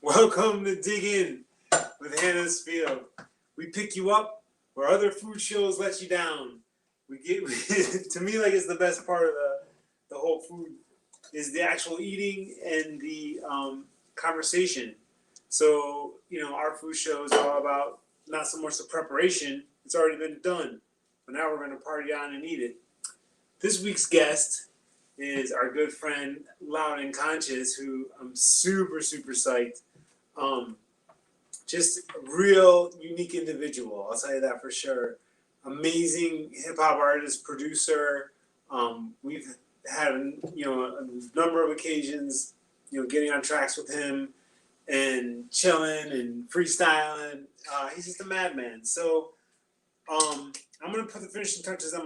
Welcome to Dig In with HannaH's Field. We pick you up where other food shows let you down. We get to me like it's the best part of the whole food is the actual eating and the conversation. So our food show is all about not so much the preparation; it's already been done. But now we're going to party on and eat it. This week's guest is our good friend Loud and Conscious, who I'm super psyched. Just a real unique individual, I'll tell you that for sure. Amazing hip hop artist, producer. We've had a number of occasions, getting on tracks with him and chilling and freestyling. He's just a madman. So I'm gonna put the finishing touches on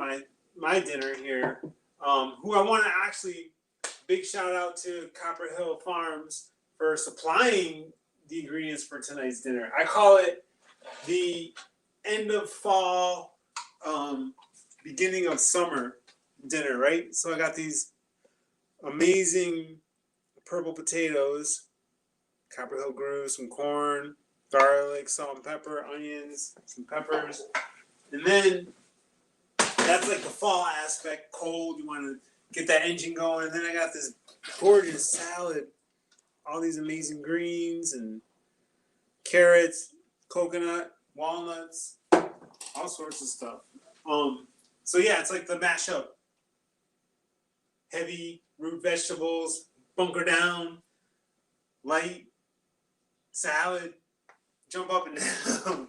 my dinner here. Who I want to actually big shout out to Copper Hill Farms for supplying the ingredients for tonight's dinner. I call it the end of fall, beginning of summer dinner, right? So I got these amazing purple potatoes, Copper Hill grew some corn, garlic, salt and pepper, onions, some peppers, and then that's like the fall aspect, cold, you want to get that engine going. And then I got this gorgeous salad, all these amazing greens and carrots, coconut, walnuts, all sorts of stuff. So yeah, it's like the mashup. Heavy root vegetables, bunker down, light, salad, jump up and down.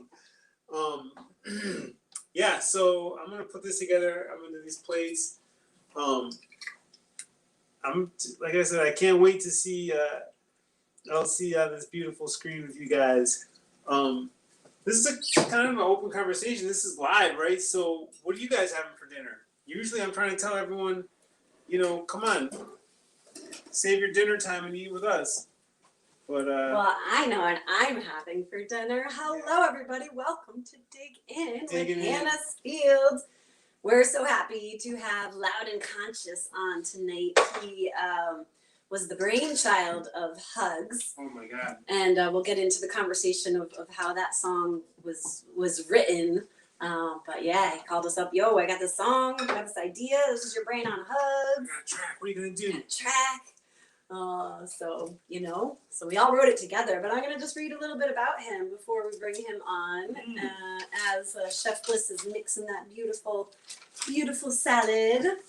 Yeah, so I'm gonna put this together. I'm into these plates. Like I said, I can't wait to see LC on this beautiful screen with you guys. This is a kind of an open conversation. This is live, right? So, what are you guys having for dinner? Usually, I'm trying to tell everyone, come on, save your dinner time and eat with us. But well, I know what I'm having for dinner. Hello, everybody. Welcome to Dig In with HannaH's Field. We're so happy to have Loud and Conscious on tonight. He was the brainchild of Hugs. Oh my God! And we'll get into the conversation of how that song was written. But yeah, he called us up. Yo, I got this song. I got this idea. This is your brain on Hugs. I got a track. What are you gonna do? Track. So we all wrote it together, but I'm going to just read a little bit about him before we bring him on, as Chef Bliss is mixing that beautiful salad.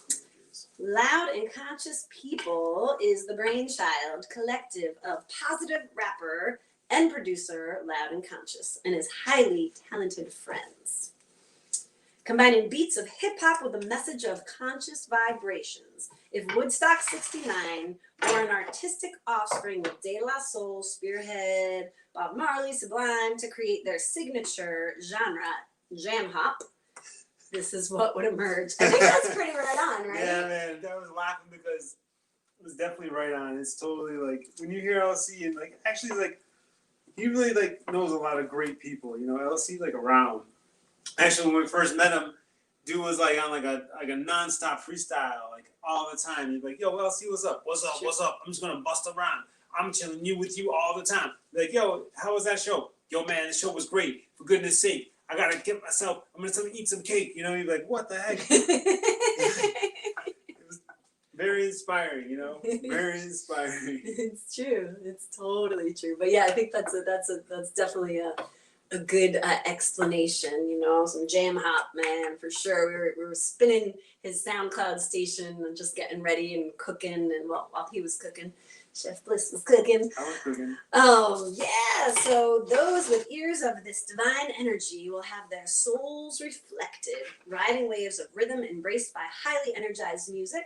Loud and Conscious People is the brainchild collective of positive rapper and producer Loud and Conscious and his highly talented friends. Combining beats of hip-hop with a message of conscious vibrations. If Woodstock 69 were an artistic offspring of De La Soul, Spearhead, Bob Marley, Sublime to create their signature genre, jam hop, this is what would emerge. I think that's pretty right on, right? Yeah, man. I was laughing because it was definitely right on. It's totally like when you hear LC and he really knows a lot of great people. LC around. Actually, when we first met him, dude was on a nonstop freestyle all the time. He'd be like, "Yo, LC, what's up? What's up? I'm just gonna bust around. I'm chilling with you all the time." Like, "Yo, how was that show? Yo, man, the show was great. For goodness sake, I gotta get myself. I'm gonna tell him to eat some cake." He'd be like, "What the heck?" It was very inspiring. Very inspiring. It's true. It's totally true. But yeah, I think that's definitely a good explanation, some jam hop, man, for sure. We were spinning his SoundCloud station and just getting ready and cooking, and while he was cooking, Chef Bliss was cooking. I was cooking. Oh yeah, so those with ears of this divine energy will have their souls reflected, riding waves of rhythm embraced by highly energized music.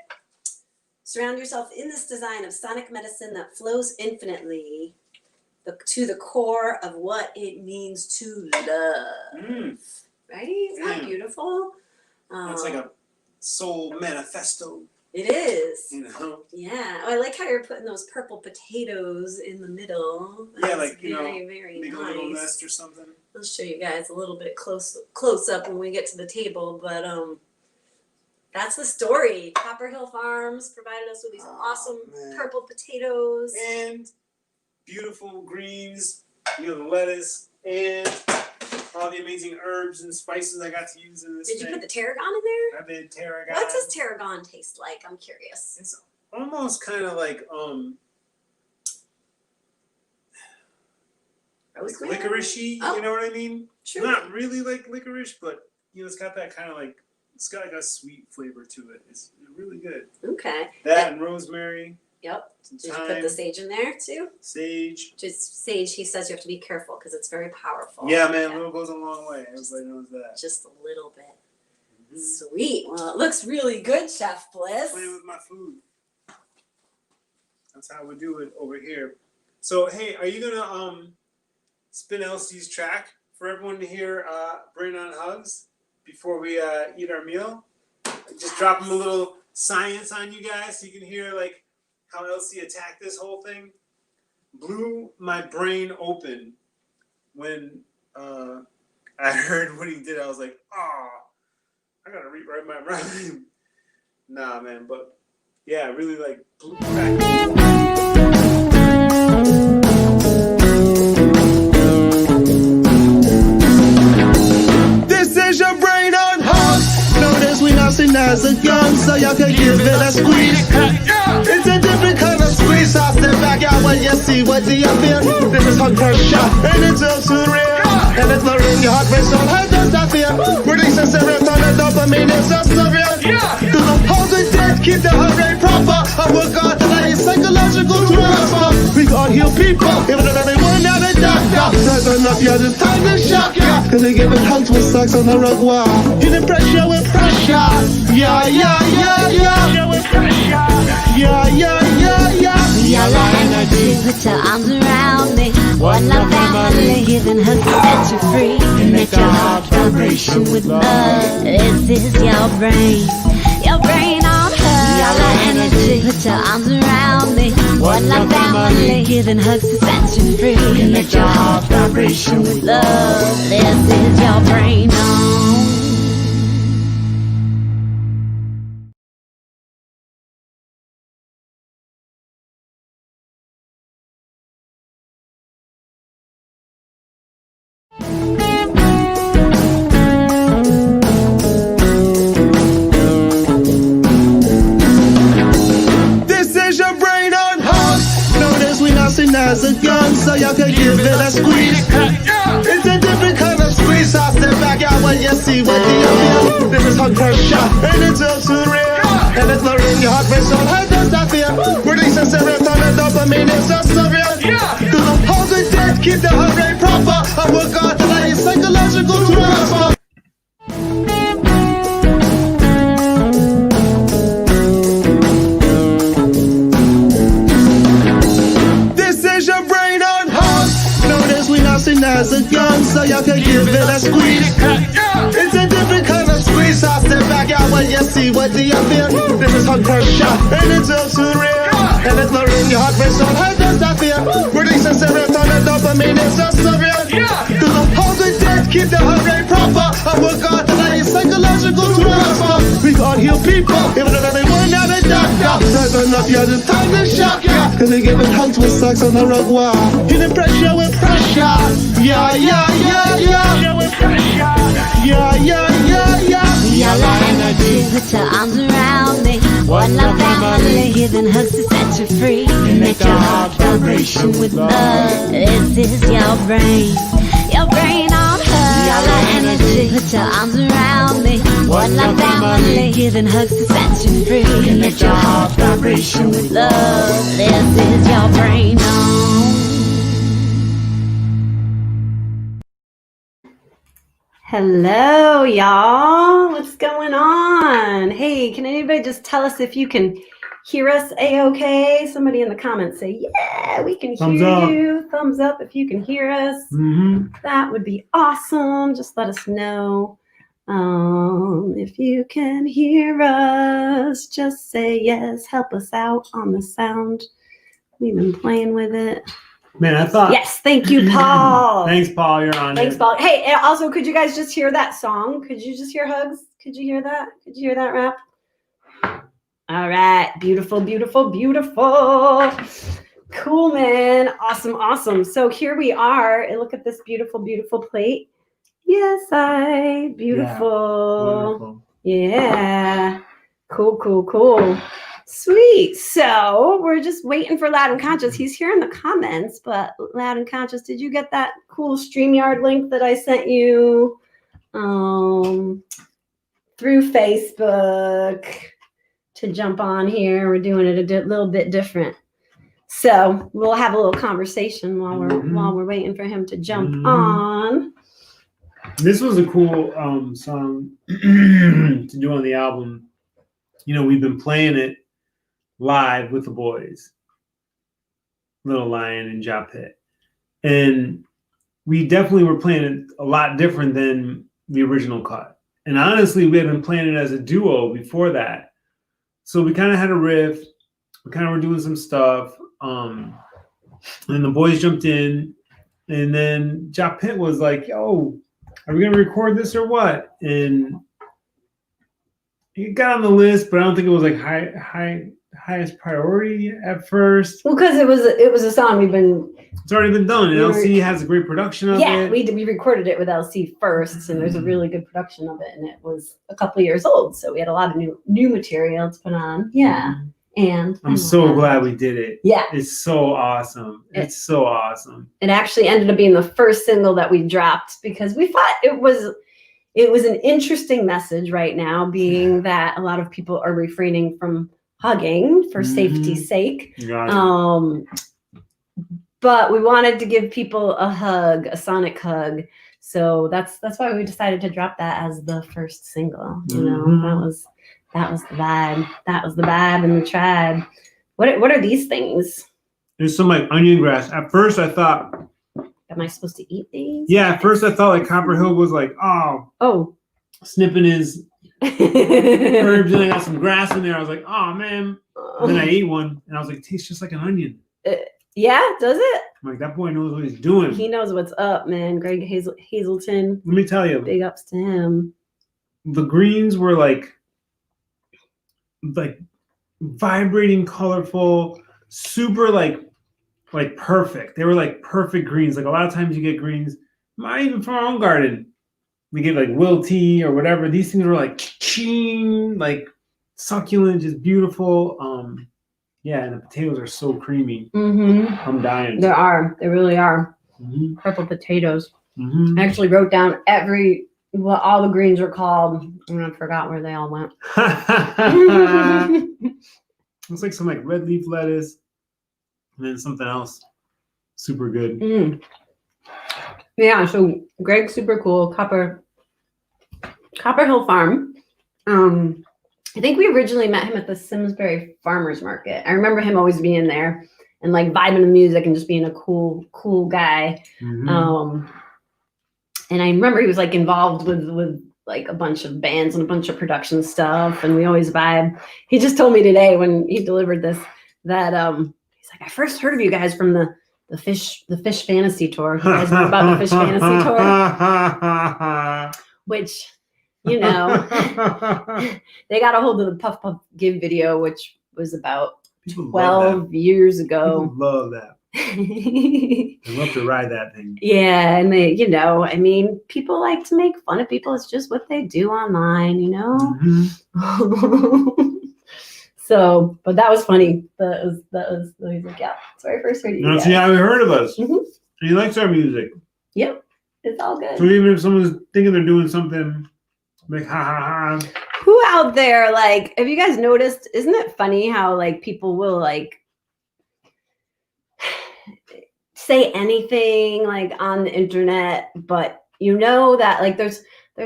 Surround yourself in this design of sonic medicine that flows infinitely to the core of what it means to love. Right? Isn't that beautiful? It's like a soul manifesto. It is. Yeah. Oh, I like how you're putting those purple potatoes in the middle. That's very, very make nice. A little nest or something. I'll show you guys a little bit close up when we get to the table, but that's the story. Copper Hill Farms provided us with these awesome purple potatoes. And beautiful greens, the lettuce, and all the amazing herbs and spices I got to use in this. Did you put the tarragon in there? I made tarragon. What does tarragon taste like? I'm curious. It's almost kind of like licorice-y, Oh. you know what I mean? Sure. Not really like licorice, but it's got that kind of like, it's got like a sweet flavor to it. It's really good. Okay. That and rosemary. Yep. Some Did thyme, you put the sage in there too? sage. Just sage, he says you have to be careful because it's very powerful. Yeah, man, little goes a long way. Everybody knows that. Just a little bit. Mm-hmm. Sweet. Well, it looks really good, Chef Bliss. Playing with my food. That's how we do it over here. So, hey, are you gonna spin Elsie's track for everyone to hear Brain on Hugs before we eat our meal? Just drop them a little science on you guys so you can hear like how Elsie attacked this whole thing. Blew my brain open when I heard what he did. I was like, oh, I gotta rewrite my rhyme. Nah, man, but yeah, really like blew back. This is your brain on hugs. Notice we not seen as a gun, so y'all can give it a squeeze. It's a different kind of squeeze. So step back out when you see what do you feel. This is hug first shot, and it's all too real. And it's lowering your heart rate, so how does that feel? Releasing serotonin, dopamine, it's so surreal. Do the pose and dance, keep the heart rate proper. I work hard to lay psychological transfer. We can't heal people, even if everyone out of doctor. There's enough, yeah, it's time to shock ya. Cause they giving hugs with sex on the rug wall. Hitting pressure with pressure. Yeah, yeah, yeah, yeah. With pressure. Yeah, yeah, yeah, yeah. Y'all are energy, put your arms around me. One love family, giving hugs to set you free. Connect your heart vibration with love. This is your brain on her. Y'all are energy, put your arms around me. One love family, giving hugs to set you free. Connect your heart vibration with love. This is your brain on. As a gun, so y'all can give it a squeeze. It's a different kind of squeeze. So step back out when you see what do you feel. This is hug first shot, and it's all too real. And it's lowering your heart rate, so how does that feel? Releasing serotonin, dopamine, it's so surreal. Do the pose and dance, keep the heart rate proper. I work hard to lay psychological transfer. As a gun, so y'all can give it a squeeze. It's a different kind of squeeze. So step back out when you see what do you feel. This is hug first shot, and it's all too real. And it's lowering your heart rate, so how does that feel? Releasing serotonin, dopamine, it's so surreal. Do the pose and dance, keep the heart rate proper. I work hard to lay psychological transfer. We can't heal people, even if everyone out of doctor. There's enough, yeah, it's time to shock ya. Cause they giving hugs with sex on the rug wall. Hitting pressure with pressure. Yeah, yeah, yeah, yeah. With pressure. Yeah, yeah, yeah, yeah. Y'all are energy, put your arms around me. One love family, giving hugs to set you free. Connect your heart vibration with love. This is your brain on her. Y'all are energy, put your arms around me. One love family, giving hugs to set you free. Connect your heart vibration with love. This is your brain on. Hello, y'all. What's going on? Hey, can anybody just tell us if you can hear us A-okay? Somebody in the comments say, yeah, we can hear you. Thumbs up if you can hear us. That would be awesome. Just let us know if you can hear us. Just say yes. Help us out on the sound. We've been playing with it. Man, I thought. Yes, thank you, Paul. Thanks, Paul. You're on. Thanks, Paul. Hey, and also, could you guys just hear that song? Could you just hear Hugs? Could you hear that? Could you hear that rap? All right. Beautiful, beautiful, beautiful. Cool, man. man. Awesome. So here we are. And look at this beautiful plate. Yes, beautiful. Wonderful. Yeah. Cool. Sweet. So we're just waiting for Loud and Conscious. He's here in the comments, but Loud and Conscious, did you get that cool StreamYard link that I sent you through Facebook to jump on here? We're doing it a little bit different. So we'll have a little conversation while we're waiting for him to jump on. This was a cool song to do on the album. You know, we've been playing it live with the boys, Little Lion and Ja Pitt. And we definitely were playing it a lot different than the original cut. And honestly, we had been playing it as a duo before that. So we kind of had a riff. We kind of were doing some stuff. And the boys jumped in. And then Ja Pitt was like, yo, are we going to record this or what? And it got on the list, but I don't think it was like highest priority at first. Well, because it was a song it's already been done, and LC has a great production of it. Yeah, we recorded it with LC first, and there's a really good production of it, and it was a couple of years old, so we had a lot of new material to put on. Yeah, and I'm so glad we did it. Yeah, it's so awesome. It's so awesome. It actually ended up being the first single that we dropped because we thought it was an interesting message right now, being that a lot of people are refraining from hugging for safety's sake. But we wanted to give people a hug, a sonic hug. So that's why we decided to drop that as the first single. You know, that was the vibe. That was the vibe and the tribe. What are these things? There's some like onion grass. At first I thought, am I supposed to eat these? Yeah, at first I thought like Copperhill was like, snipping his herbs, and I got some grass in there. I was like, oh man. And then I ate one and I was like, it tastes just like an onion. Yeah, does it? I'm like, that boy knows what he's doing. He knows what's up, man. Greg Hazelton. Let me tell you. Big ups to him. The greens were like vibrating, colorful, super like perfect. They were like perfect greens. Like a lot of times you get greens, not even from our own garden. We get like wilty or whatever. These things were like ching, like succulent, just beautiful. Yeah, and the potatoes are so creamy. I'm dying. They really are. Purple potatoes. I actually wrote down what all the greens were called, and I forgot where they all went. Looks like some like red leaf lettuce, and then something else. Super good. Yeah, so Greg's super cool. Copper Hill Farm. I think we originally met him at the Simsbury Farmers Market. I remember him always being there and like vibing to music and just being a cool guy. And I remember he was like involved with like a bunch of bands and a bunch of production stuff, and we always vibe. He just told me today when he delivered this that he's like, I first heard of you guys from the fish fantasy tour. You guys know about the fish fantasy tour? Which, you know, they got a hold of the Puff Puff Give video, which was about 12 years ago. People love that. They love to ride that thing. Yeah, and they, you know, I mean, people like to make fun of people. It's just what they do online, you know? So, but that was funny. That was he's like, yeah, that's where I first heard you. Now, see how he heard of us. And he likes our music. Yep, it's all good. So even if someone's thinking they're doing something, like ha ha ha. Who out there, like, have you guys noticed, isn't it funny how like people will like say anything like on the internet, but you know that like there's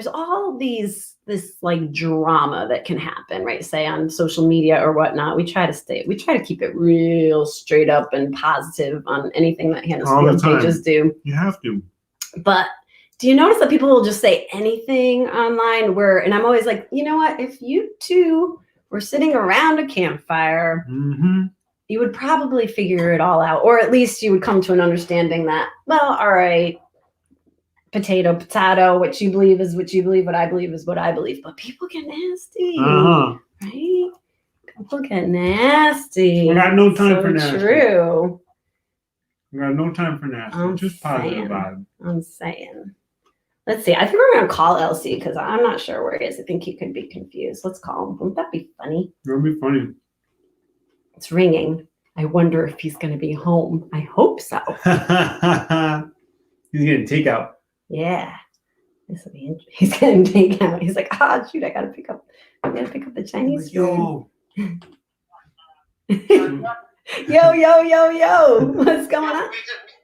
all this like drama that can happen, right? Say on social media or whatnot. We try to keep it real straight up and positive on anything that HannaH's field pages do. You have to. But do you notice that people will just say anything online and I'm always like, you know what? If you two were sitting around a campfire, you would probably figure it all out, or at least you would come to an understanding that, well, all right, potato, what you believe is what you believe, what I believe is what I believe. But people get nasty, right? People get nasty. I got no time for nasty. True. We got no time for nasty. I'm Just positive saying. vibe. I'm saying. Let's see. I think we're gonna call LC because I'm not sure where he is. I think he could be confused. Let's call him. Wouldn't that be funny? That'll be funny. It's ringing. I wonder if he's gonna be home. I hope so. He's getting takeout. Yeah. This will be he's getting takeout. He's like, shoot, I gotta pick up the Chinese food. Yo. Yo. What's going on?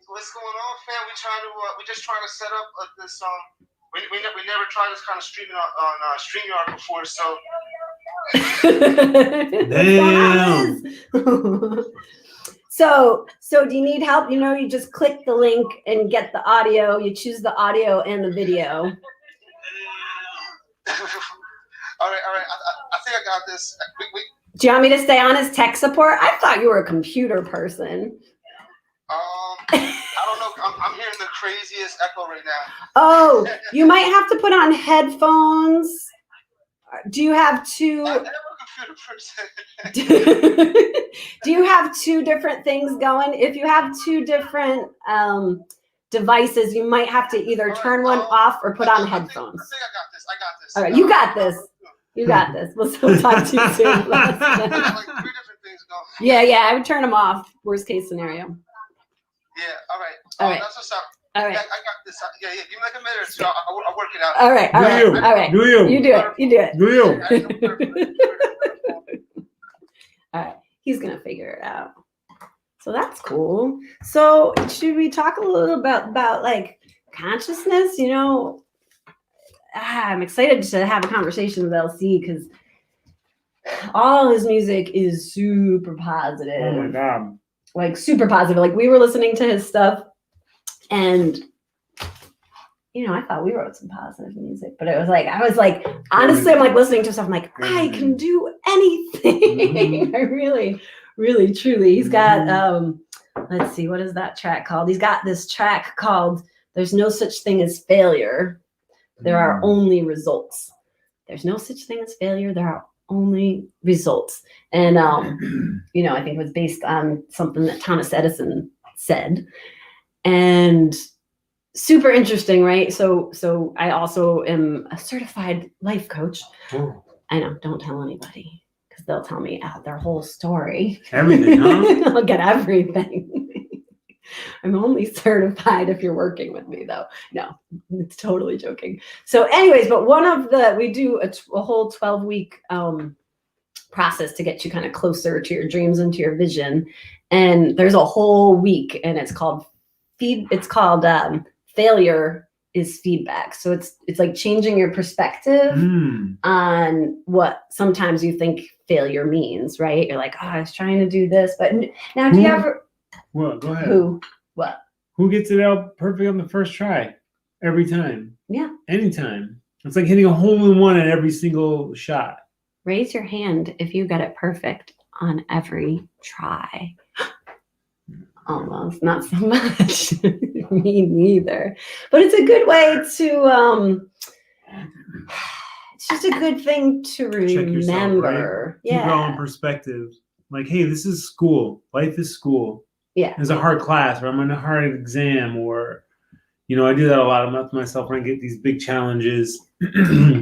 What's going on, fam? We just trying to set up this we never tried this kind of streaming on StreamYard before, so Damn. So do you need help? You just click the link and get the audio. You choose the audio and the video. all right. I think I got this. Do you want me to stay on as tech support? I thought you were a computer person. I don't know. I'm hearing the craziest echo right now. Oh, you might have to put on headphones. Do you have two? I'm a computer person. Do you have two different things going? If you have two different devices, you might have to either turn one off or put on headphones. I think I got this. All right, you got this. You got this. We'll still talk to you soon. I got like 3 different things going. Yeah, I would turn them off. Worst case scenario. Yeah, all right. All right. That's what's up. All right. Yeah, I got this. Yeah. Give me like a minute or two. I'll work it out. All right. Do you? You do it. Do you? All right. He's gonna figure it out. So that's cool. So should we talk a little about like consciousness? I'm excited to have a conversation with LC because all his music is super positive. Oh my God. Like super positive. Like we were listening to his stuff and I thought we wrote some positive music, but I was like, honestly, I'm like listening to stuff. I'm like, I can do anything. I really, really, truly. He's got, let's see, what is that track called? He's got this track called There's No Such Thing as Failure. There are only results. There's no such thing as failure. There are only results. And, I think it was based on something that Thomas Edison said. And super interesting, right? So I also am a certified life coach. Oh. I know, don't tell anybody because they'll tell me their whole story. Everything, huh? I'll get everything. I'm only certified if you're working with me, though. No, it's totally joking. So anyways, but we do a whole 12-week process to get you kind of closer to your dreams and to your vision. And there's a whole week and it's called failure is feedback. So it's like changing your perspective on what sometimes you think failure means, right? You're like, I was trying to do this, but now do you ever? Well, go ahead. What? Who gets it out perfect on the first try? Every time. Yeah. Anytime. It's like hitting a hole in one at every single shot. Raise your hand if you get it perfect on every try. Almost, not so much. Me neither. But it's a good way to it's just a good thing to remember. Yourself, right? Yeah. Keep it all in perspective. Like, hey, this is school. Life is school. Yeah. It's a hard class, or I'm in a hard exam, or I do that a lot with myself when I get these big challenges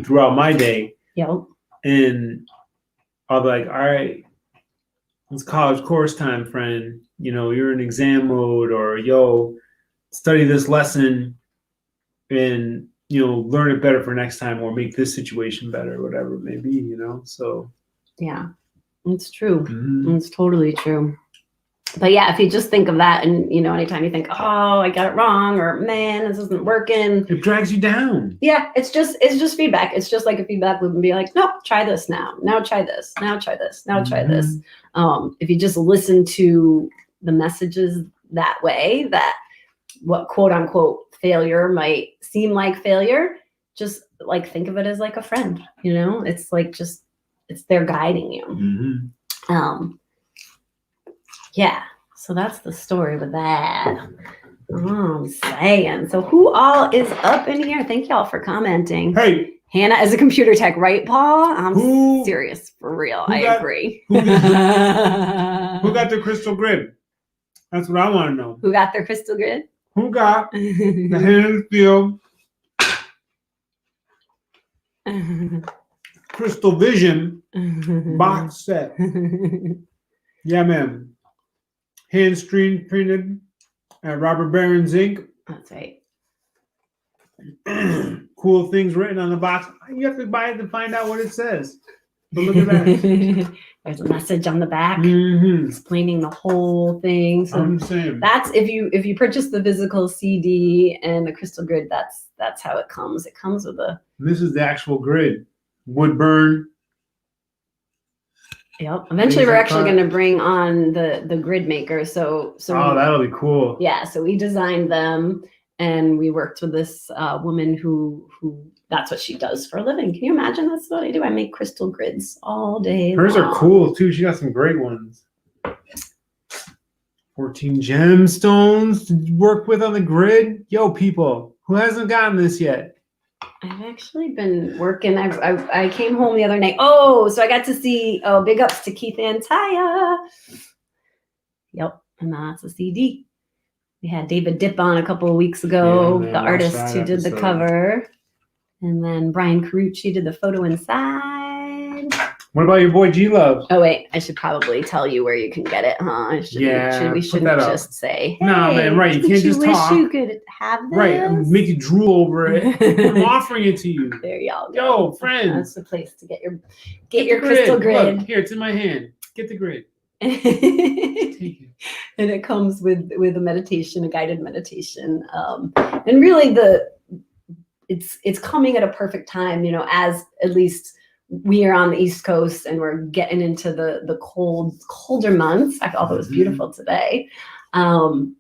throughout my day. Yep. And I'll be like, all right, it's college course time, friend. You're in exam mode, or study this lesson and, learn it better for next time, or make this situation better, whatever it may be, so. Yeah, it's true. Mm-hmm. It's totally true. But yeah, if you just think of that and, anytime you think, I got it wrong, or man, this isn't working. It drags you down. Yeah, it's just feedback. It's just like a feedback loop and be like, nope, try this now. Now try this. Now try this. Now try this. If you just listen to the messages that way, that what quote unquote failure might seem like failure, just like think of it as like a friend, it's like it's they're guiding you. Mm-hmm. Yeah, so that's the story with that. I'm saying. So who all is up in here? Thank y'all for commenting. Hey, Hannah is a computer tech, right, Paul? I'm serious, for real. I agree. Who got the crystal grid? That's what I want to know. Who got their crystal grid? Who got the Hannah's Field Crystal Vision box set? Yeah, man. Hand screen printed at Robert Barron's Inc. That's right. Cool things written on the box. You have to buy it to find out what it says. But look at that. There's a message on the back Mm-hmm. explaining the whole thing. So I'm saying. that's if you purchase the physical CD and the crystal grid, that's how it comes. It comes with a This is the actual grid. Wood burn. Yep. Eventually, we're actually going to bring on the grid maker. So Oh, that'll be cool. yeah. So we designed them, and we worked with this woman who that's what she does for a living. Can you imagine? That's what I do. I make crystal grids all day. Hers long. are cool too. She got some great ones. 14 gemstones to work with on the grid. Yo, people, who hasn't gotten this yet? I've actually been working. I came home the other night. Oh, so I got to see. Oh, big ups to Keith and Taya. Yep, and that's a CD. We had David Dipp on a couple of weeks ago, Yeah, man, the watched artist that who did the episode. cover, and then Brian Carucci did the photo inside. What about your boy G Love? Oh wait, I should probably tell you where you can get it, huh? Yeah, We put shouldn't that up. just say. No, man, right, you didn't can't just wish talk. you could have this? Right, I'm make you drool over it. I'm offering it to you. There y'all go. Yo, friends. That's the place to get your the crystal grid. Look, here, it's in my hand. Get the grid. and Take it. it comes with a meditation, a guided meditation, and really it's coming at a perfect time, you know, as at least we are on the East Coast and we're getting into the colder months. Although it was beautiful today, and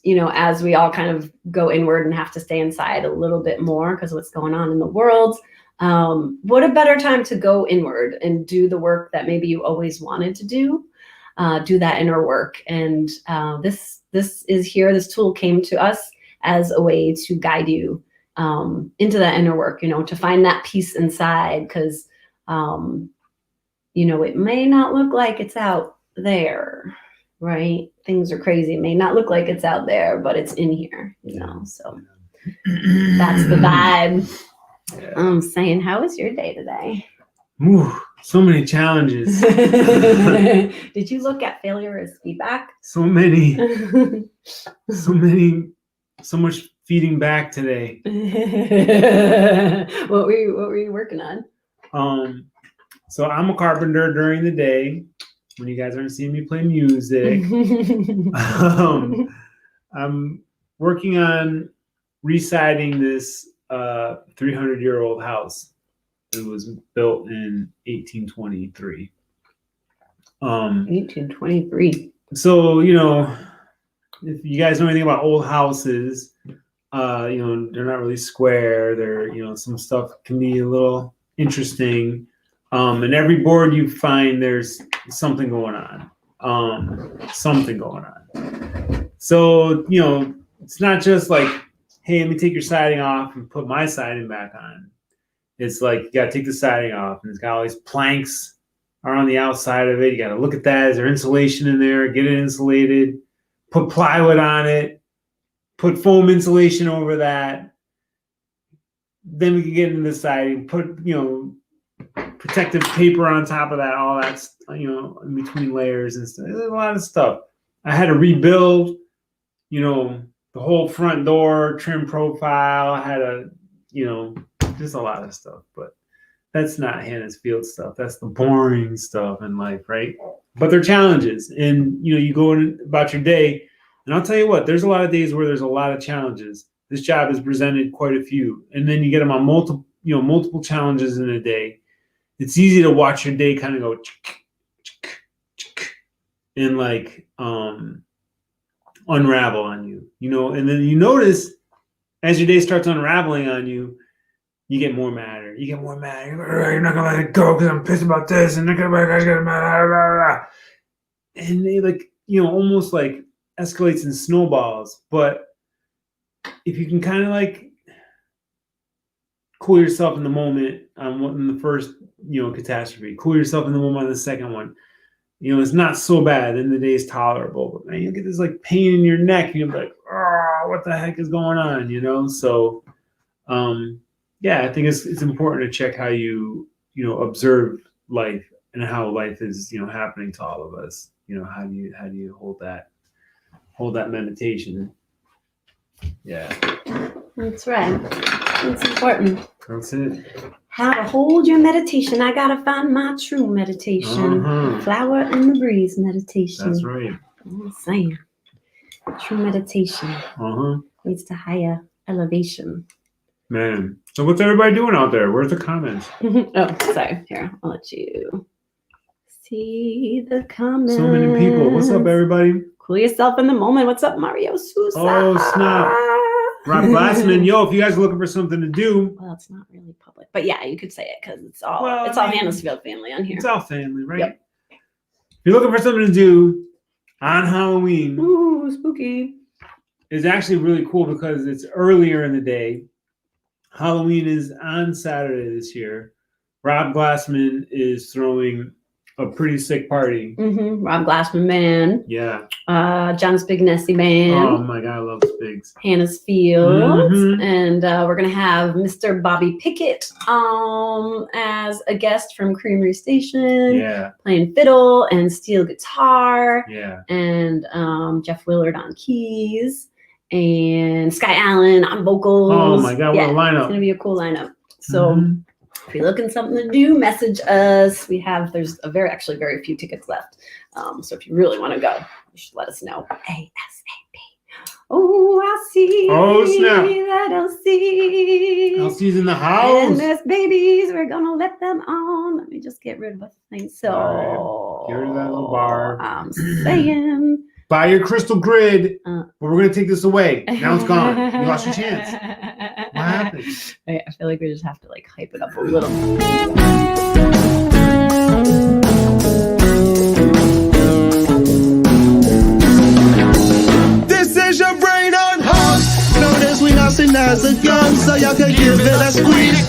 you know, as we all kind of go inward and have to stay inside a little bit more because of what's going on in the world. What a better time to go inward and do the work that maybe you always wanted to do. Do that inner work. And this is here. This tool came to us as a way to guide you into that inner work, you know, to find that peace inside. Because, you know, it may not look like it's out there, right? Things are crazy. It may not look like it's out there, but it's in here, you know. So that's the vibe. Yeah. I'm saying, how was your day today? Ooh, so many challenges. Did you look at failure as feedback? So many, so much feeding back today. What were you working on? So I'm a carpenter during the day when you guys aren't seeing me play music. I'm working on residing this 300-year-old house. It was built in 1823. 1823. So, you know, if you guys know anything about old houses, you know, they're not really square. They're, you know, some stuff can be a little interesting. And every board you find, there's something going on. So, you know, it's not just like, hey, let me take your siding off and put my siding back on. It's like, you got to take the siding off, and it's got all these planks are on the outside of it. You got to look at that. Is there insulation in there? Get it insulated. Put plywood on it. Put foam insulation over that. Then we can get into the siding. Put, you know, protective paper on top of that. All that's, you know, in between layers and stuff. There's a lot of stuff. I had to rebuild, you know, the whole front door, trim profile. I had to, you know, just a lot of stuff. But that's not Hannah's Field stuff. That's the boring stuff in life, right? But they're challenges. And, you know, you go in about your day. And I'll tell you what, there's a lot of days where there's a lot of challenges. This job has presented quite a few. And then you get them on multiple challenges in a day. It's easy to watch your day kind of go and like unravel on you, you know, and then you notice as your day starts unraveling on you, you get more madder. You get more mad. You're not gonna let it go because I'm pissed about this, and I get mad. And they, like, you know, almost like escalates in snowballs. But if you can kind of like cool yourself in the moment on the first, you know, catastrophe, cool yourself in the moment on the second one, you know, it's not so bad. Then the day is tolerable. But man, you get this like pain in your neck, and you're like, oh, what the heck is going on? You know, so yeah, I think it's important to check how you observe life and how life is happening to all of us. You know, how do you hold that meditation? Yeah, That's right. It's important. that's it. How to hold your meditation. I gotta find my true meditation. Flower in the breeze meditation. That's right. I'm saying. True meditation leads to higher elevation. Man. So what's everybody doing out there? Where's the comments? Oh, sorry. Here, I'll let you see the comments. So many people. What's up, everybody? Cool yourself in the moment. What's up, Mario Sousa? Oh, snap. Rob Glassman, yo, if you guys are looking for something to do. Well, it's not really public, but yeah, you could say it because it's all HannaH's family on here. It's all family, right? Yep. If you're looking for something to do on Halloween, ooh, spooky. It's actually really cool because it's earlier in the day. Halloween is on Saturday this year. Rob Glassman is throwing a pretty sick party. Rob Glassman Band. Yeah. John Spignesi Band. Oh my God, I love Spigs. HannaH's Fields. And we're going to have Mr. Bobby Pickett as a guest from Creamery Station. Yeah. Playing fiddle and steel guitar. Yeah. And Jeff Willard on keys. And Sky Allen on vocals. Oh my God, what a lineup. It's going to be a cool lineup. So if you're looking something to do, message us. There's very few tickets left. So if you really want to go, you should let us know. ASAP. Oh, I see. Oh, snap. That LC. LC's in the house. And there's babies. We're going to let them on. Let me just get rid of a thing. So, right. Get rid of that little bar. I'm saying. Buy your crystal grid, but we're going to take this away. Now it's gone. You lost your chance. What happened? I feel like we just have to hype it up a little. This is your brain on house. Notice we not seen as a gun, so y'all can give it a squeeze.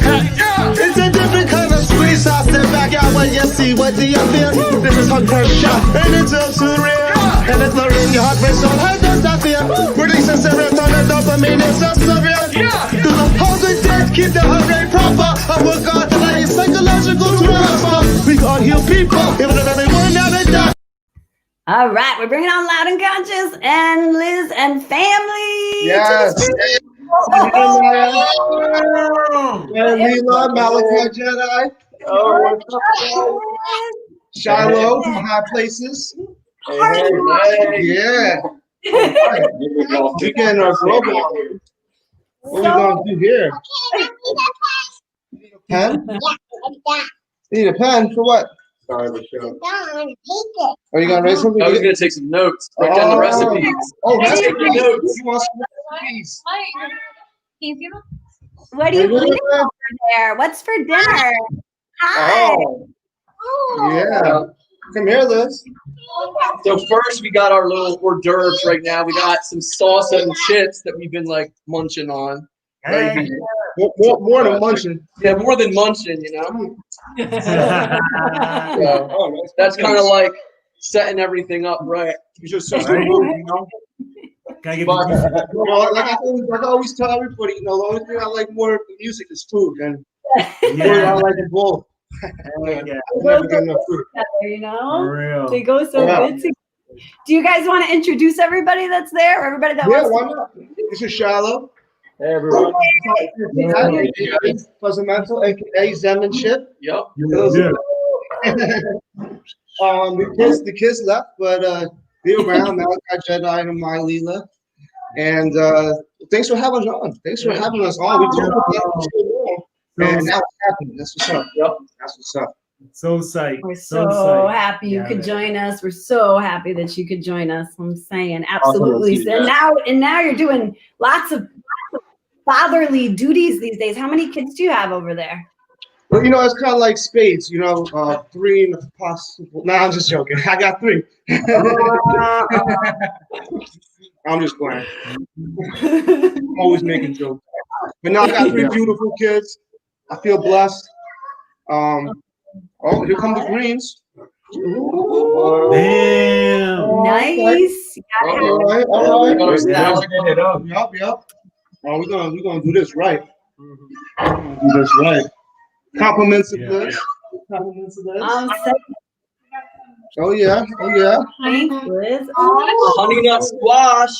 It's a different kind of squeeze. So I step back out when you see what do you feel. This is hardcore shot, and it's all too real. And it's not in your heart rate, so how does that feel? Releasing serotonin, dopamine, it's so surreal. Do the pose and dance, keep the heart rate proper. I work hard to lay psychological trauma. We can't heal people, even if everyone out of that. All right, we're bringing on Loud and Conscious and Liz and family. Yes. Leela, Malachi Jedi. Oh, what's up? Shiloh, High Places. Yeah. We're getting our global on here. What are we going to do here? Pen? Need a pen for what? Sorry, Michelle. Are you going to write something? I was going to take some notes. Write down the recipes. Oh, recipes. Notes. You want some recipes? What are you eating over there? What's for dinner? Hi. Oh. Yeah. Come here, Liz. So first, we got our little hors d'oeuvres right now. We got some salsa and chips that we've been munching on. Hey. More than munching. Yeah, more than munching, So, that's kind of like setting everything up right. You just so you know. But, like I always tell everybody, the only thing I like more of the music is food, and I like it both. Yeah. Never get enough food. For real. They go so good together. Do you guys want to introduce everybody that's there, or everybody that wants why not? This is Shiloh. Hey, everyone. Fuzzy Mental, aka Zen and shit. Yep. The kids left, but they're around. Malachi Jedi and my Leela. And thanks for having us on. Thanks for having us on. And now it's happening. That's what's up. Yep. That's what's up. So psyched. We're so happy you could join us. We're so happy that you could join us. I'm saying absolutely. And now you're doing lots of fatherly duties these days. How many kids do you have over there? Well, it's kind of like spades, 3 and possible. No, I'm just joking. I got 3. I'm just playing. I'm always making jokes. But now I got 3 beautiful kids. I feel blessed. Oh, here come the greens. Damn. Nice. All right, all right. We're styling it up. Yup. Oh, we're gonna do this right. Do this right. Compliments of this. Compliments of this. So Oh yeah. thanks, Liz. honey nut squash.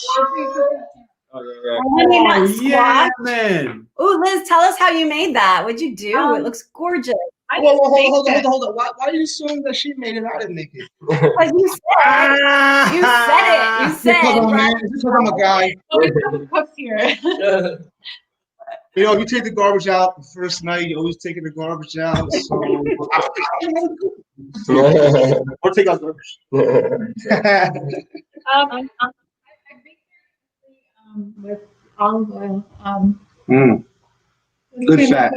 Honey nut Yeah, squash. man. Oh, Liz, tell us how you made that. What'd you do? It looks gorgeous. Whoa, hold on. Why are you assuming that she made it? I didn't make it. Because you said it. You said it. You said right. Because I'm a guy. Cooks here. You know, you take the garbage out the first night. You always taking the garbage out. So, or take out garbage. I with olive oil. Good fat.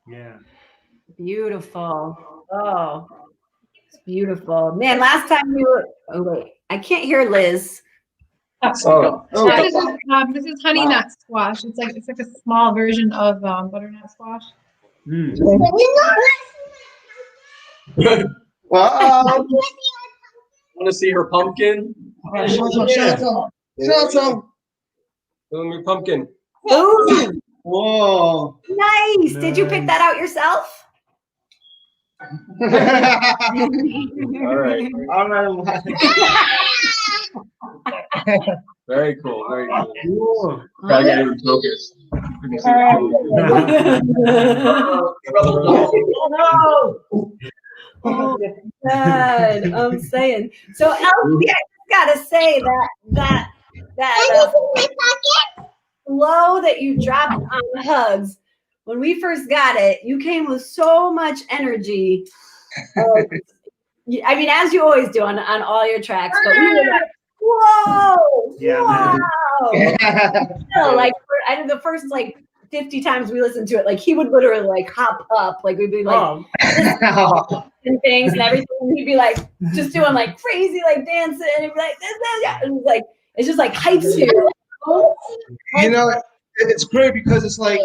Yeah. Beautiful. Oh, it's beautiful. Man, last time we were. Oh wait, I can't hear Liz. This is honey nut squash. It's like a small version of butternut squash. Wow. Want to see her pumpkin? Shout out. Your pumpkin. Ooh, Whoa. nice. Did you pick that out yourself? All right. All right. Very cool. Very cool. Cool. Gotta get in focus. Oh, God, I'm saying. So, Elsie, I just gotta say that flow that you dropped on Hugs, when we first got it, you came with so much energy. I mean, as you always do on all your tracks, but we were like, whoa, Yeah, wow. Still, like, I did the first, like, 50 times we listened to it, like, he would literally, like, hop up. Like, we'd be like, and things and everything. And he'd be like, just doing, like, crazy, like, dancing. And he'd be like, this. And it's like, it's just, like, hypes you. You know, it's great because it's like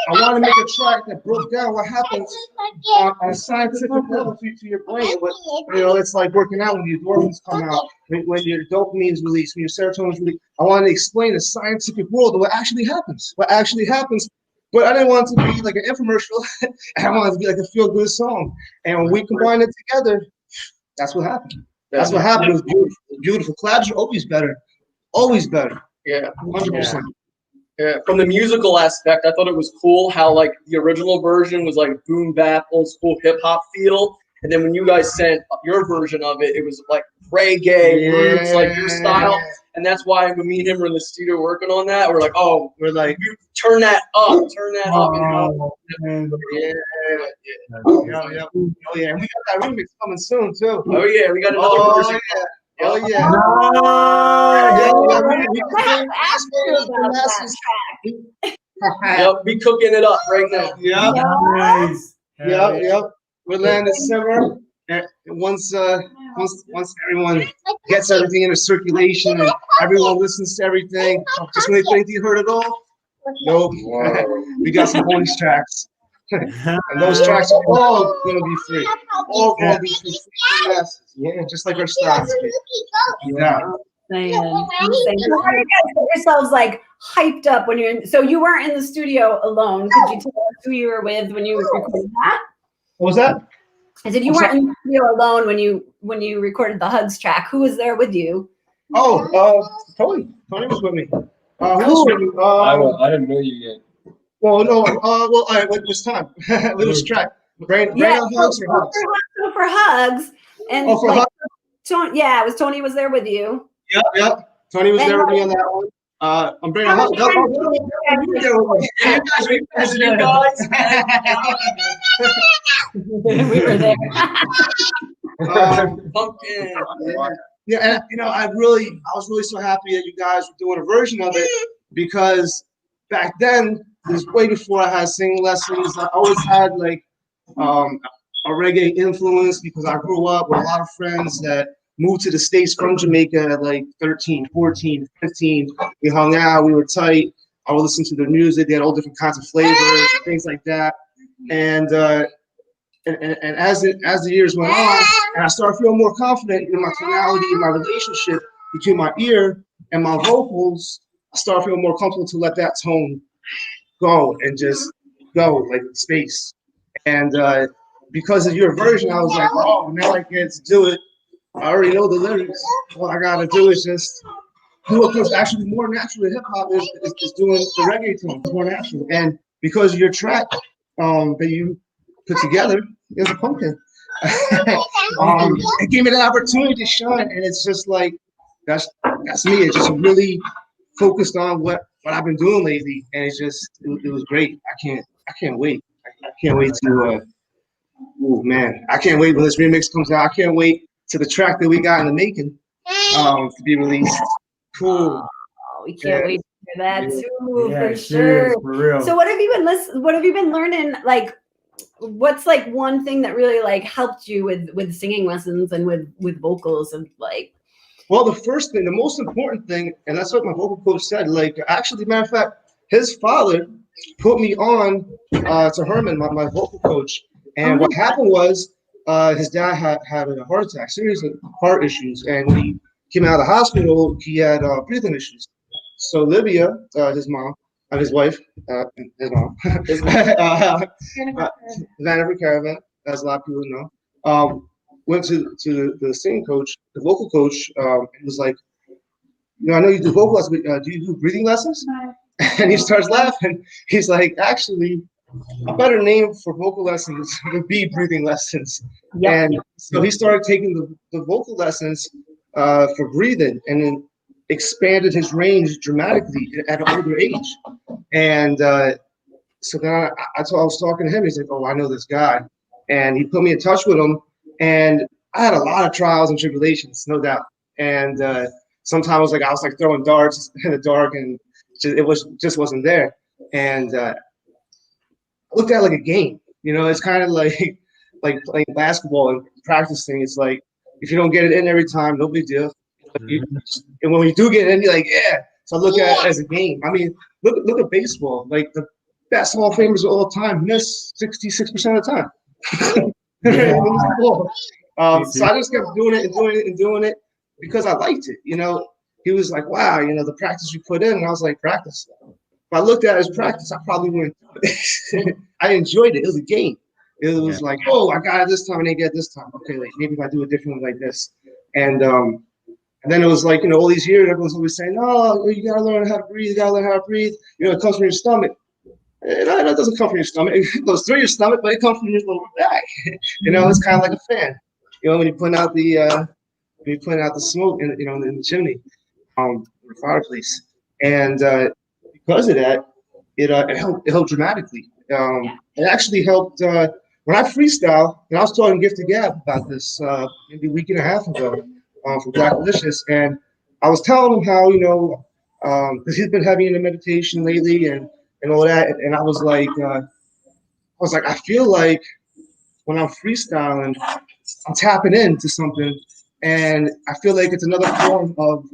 I want to make a track that broke down what happens on a scientific level to your brain. But you know, it's like working out when the endorphins come out, when your dopamine is released, when your serotonin is released. I wanted to explain the scientific world of what actually happens. But I didn't want it to be like an infomercial. I wanted it to be like a feel-good song. And when we combined it together, that's what happened. That's what happened. It was beautiful. Beautiful. Collabs are always better. Always better. Yeah. 100%. Yeah, from the musical aspect, I thought it was cool how like the original version was like boom bap, old school hip hop feel, and then when you guys sent your version of it, it was like reggae roots, like your style, and that's why when me and him were in the studio working on that, we're like, you turn that up, and yeah. And we got that remix coming soon too. oh yeah, we got another version. Oh yeah. Yep, we cooking it up right now. Nice. Yep. We're landing summer. And once everyone gets everything into circulation and everyone listens to everything, just when they think you heard it all, nope. We got some bonus tracks. And those tracks are all gonna be free. All gonna be free to the masses. Yeah, just like our style. Yeah. Saying. So how do you guys get yourselves like hyped up when you're in? So you weren't in the studio alone. Could you tell us who you were with when you recorded that? What was that? I said you weren't in the studio alone when you recorded the Hugs track. Who was there with you? Tony. Tony was with me. Who was with me? I didn't know you yet. Well, no. All right. What was time? Which track? Hugs or Hugs? So for Hugs and for like, Hugs? Tony, Tony was there with you. Yep. Tony was there with me on that one. I'm bringing Hugs. We were there. Pumpkin. Yeah, and you know, I was really so happy that you guys were doing a version of it because back then, this was way before I had singing lessons. I always had like a reggae influence because I grew up with a lot of friends that moved to the States from Jamaica at like 13, 14, 15. We hung out, we were tight. I would listen to their music. They had all different kinds of flavors, things like that. And and as the years went on, and I started feeling more confident in my tonality and my relationship between my ear and my vocals, I started feeling more comfortable to let that tone go and just go like space. And because of your version, I was like, oh, now I get to do it. I already know the lyrics. All I gotta do is just do what comes actually more natural to hip hop is doing the reggae tone. It's more natural. And because of your track that you put together, is a pumpkin. It gave me that opportunity to shine, and it's just like that's me. It's just really focused on what I've been doing lately, and it's just it was great. I can't wait. I can't wait to. Oh man, I can't wait when this remix comes out. I can't wait to the track that we got in the making to be released. Cool. Oh, we can't wait to hear that too, Yeah, for sure. for real. So what have you been What have you been learning? Like, what's like one thing that really like helped you with singing lessons and with vocals and like? Well, the first thing, the most important thing, and that's what my vocal coach said. Like, actually, matter of fact, his father put me on to Herman, my vocal coach. And what happened was his dad had a heart attack, serious heart issues. And when he came out of the hospital, he had breathing issues. So Livia, his mom, his wife, his mom, Vannevar Caravan, as a lot of people know, went to the singing coach, the vocal coach, and was like, you know, I know you do vocal lessons, but do you do breathing lessons? And he starts laughing. He's like, actually, a better name for vocal lessons would be breathing lessons. Yep. And so he started taking the vocal lessons for breathing, and then expanded his range dramatically at an older age. And so then I was talking to him. He's like, oh, I know this guy. And he put me in touch with him. And I had a lot of trials and tribulations, no doubt. And sometimes I was like throwing darts in the dark, and it just wasn't there. And I looked at it like a game. You know, it's kind of like playing basketball and practicing. It's like, if you don't get it in every time, no big deal. And when you do get it in, you're like, yeah. So I look at it as a game. I mean, look at baseball. Like, the best Hall of Famers of all time miss 66% of the time. So I just kept doing it because I liked it. You know, he was like, wow, you know, the practice you put in. And I was like, practice. If I looked at it as practice, I probably wouldn't do it. I enjoyed it. It was a game. It was like, oh, I got it this time and didn't get it this time. Okay, like maybe if I do it differently like this. And then it was like, you know, all these years, everyone's always saying, oh, you gotta learn how to breathe, you gotta learn how to breathe. You know, it comes from your stomach. And it doesn't come from your stomach. It goes through your stomach, but it comes from your lower back. You know, it's kind of like a fan. You know, when you put out the smoke in, you know, in the chimney, the fireplace. And because of that, it helped dramatically. It actually helped when I freestyle. And I was talking to Gifted Gab about this maybe a week and a half ago from Black Delicious, and I was telling him how, you know, because he's been heavy into meditation lately and all that, and I was like, I feel like when I'm freestyling, I'm tapping into something, and I feel like it's another form of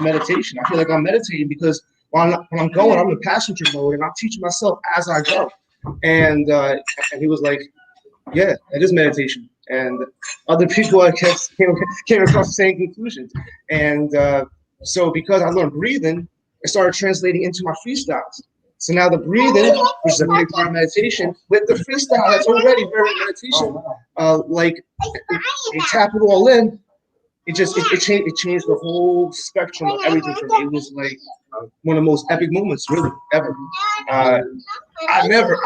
meditation. I feel like I'm meditating because when I'm going, I'm in passenger mode, and I'm teaching myself as I go. And he was like, yeah, it is meditation. And other people, I guess, came across the same conclusions. And so because I learned breathing, it started translating into my freestyles. So now the breathing, which is a big part of meditation, with the freestyle that's already very meditation, like you tap it all in, it changed the whole spectrum of everything for me. It was like one of the most epic moments, really, ever. I never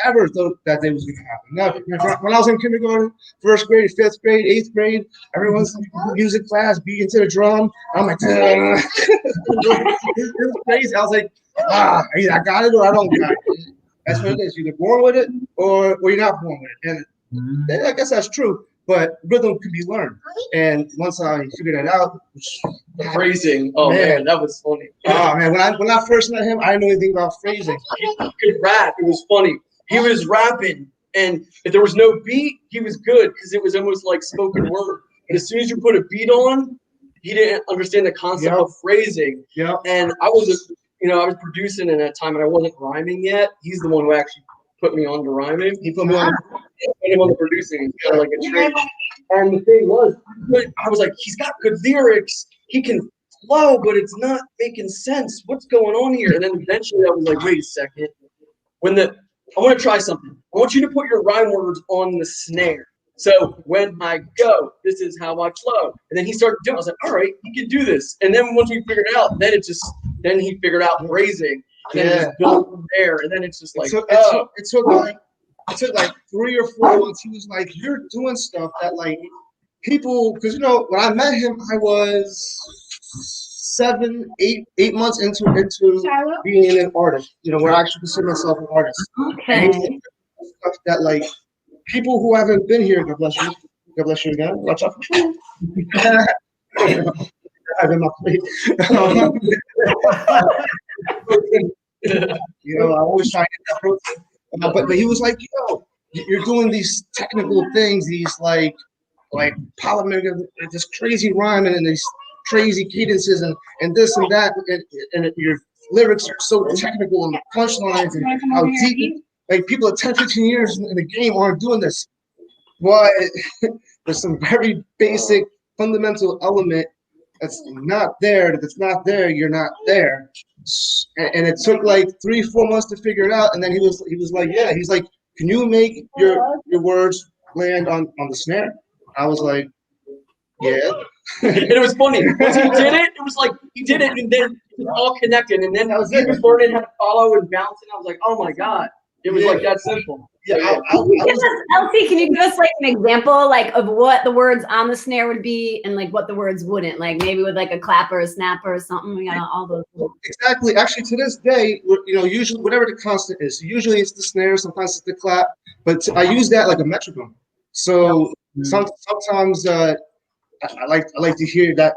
ever thought that day was gonna happen. Never. When I was in kindergarten, first grade, fifth grade, eighth grade, everyone's music class, beating to the drum. I'm like, it was crazy. I was like, either I got it or I don't got it. That's what it is. You're either born with it or you're not born with it. And I guess that's true. But rhythm can be learned. And once I figured that out, Phrasing. Oh man, that was funny. Oh man, when I first met him, I didn't know anything about phrasing. He could rap. It was funny. He was rapping, and if there was no beat, he was good because it was almost like spoken word. And as soon as you put a beat on, he didn't understand the concept of phrasing. Yeah. And I was producing in that time, and I wasn't rhyming yet. He's the one who actually put me on to rhyming. He put me on. him on the producing. He's got like a trait. And the thing was, I was like, he's got good lyrics. He can flow, but it's not making sense. What's going on here? And then eventually I was like, wait a second. I want to try something. I want you to put your rhyme words on the snare. So when I go, this is how I flow. And then he started doing it. I was like, all right, he can do this. And then once we figured it out, then he figured out phrasing. And then it just built from there. And then it's just like, it took like 3 or 4 months. He was like, you're doing stuff that like people, because when I met him, I was 7, 8 months into being an artist. Where I actually consider myself an artist. Okay. And stuff that like people who haven't been here, God bless you again. Watch out. I have in my plate. I always try to get that protein. But he was like, you're doing these technical things, these like polymeric, this crazy rhyming and these crazy cadences and this and that, and your lyrics are so technical and the punchlines and how deep. Like people at 10, 15 years in the game aren't doing this. But there's some very basic fundamental element that's not there. If it's not there, you're not there. And it took like 3, 4 months to figure it out. And then he was like, he's like, can you make your words land on the snare? I was like, yeah. And it was funny. Once he did it, it was like he did it, and then it was all connected. And then he was learning how to follow and bounce, and I was like, oh my god, it was like that simple. Yeah, Elsie, can you give us like an example like of what the words on the snare would be and like what the words wouldn't, like maybe with like a clap or a snap or something? We got all those. Exactly. Actually, to this day, usually whatever the constant is, usually it's the snare, sometimes it's the clap, but I use that like a metronome. So sometimes I like to hear that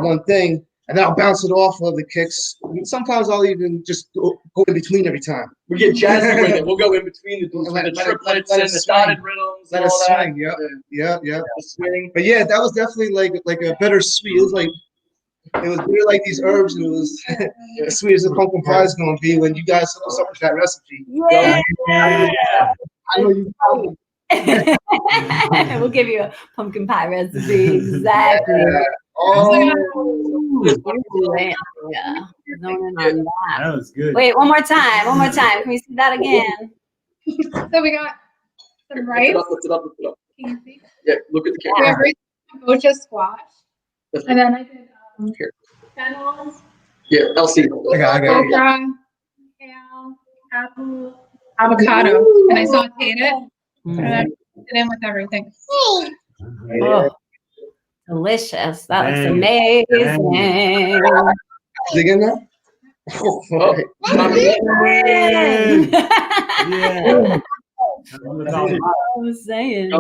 one thing, and then I'll bounce it off of the kicks. Sometimes I'll even just go in between every time. We get jazzy with it. We'll go in between the triplets and the dotted rhythms. Let it swing. Yeah. The swing. But yeah, that was definitely like a bittersweet. It was really like these herbs, and it was as sweet as the pumpkin pie is going to be when you guys hook us up with that recipe. Yeah. I know you probably. We'll give you a pumpkin pie recipe. Exactly. Yeah. That was good. Wait, one more time. Can we see that again? So we got some rice. Lift it up. Can you see? Yeah, look at the We have camera. rice, kombucha squash, and then I did fennel, Yeah, Elsie. I got it. okra, kale, apple, avocado, and I sauteed it. And I put it in with everything. Oh, delicious. That looks Dang. amazing. Dig in there. Oh, Yeah. I was saying,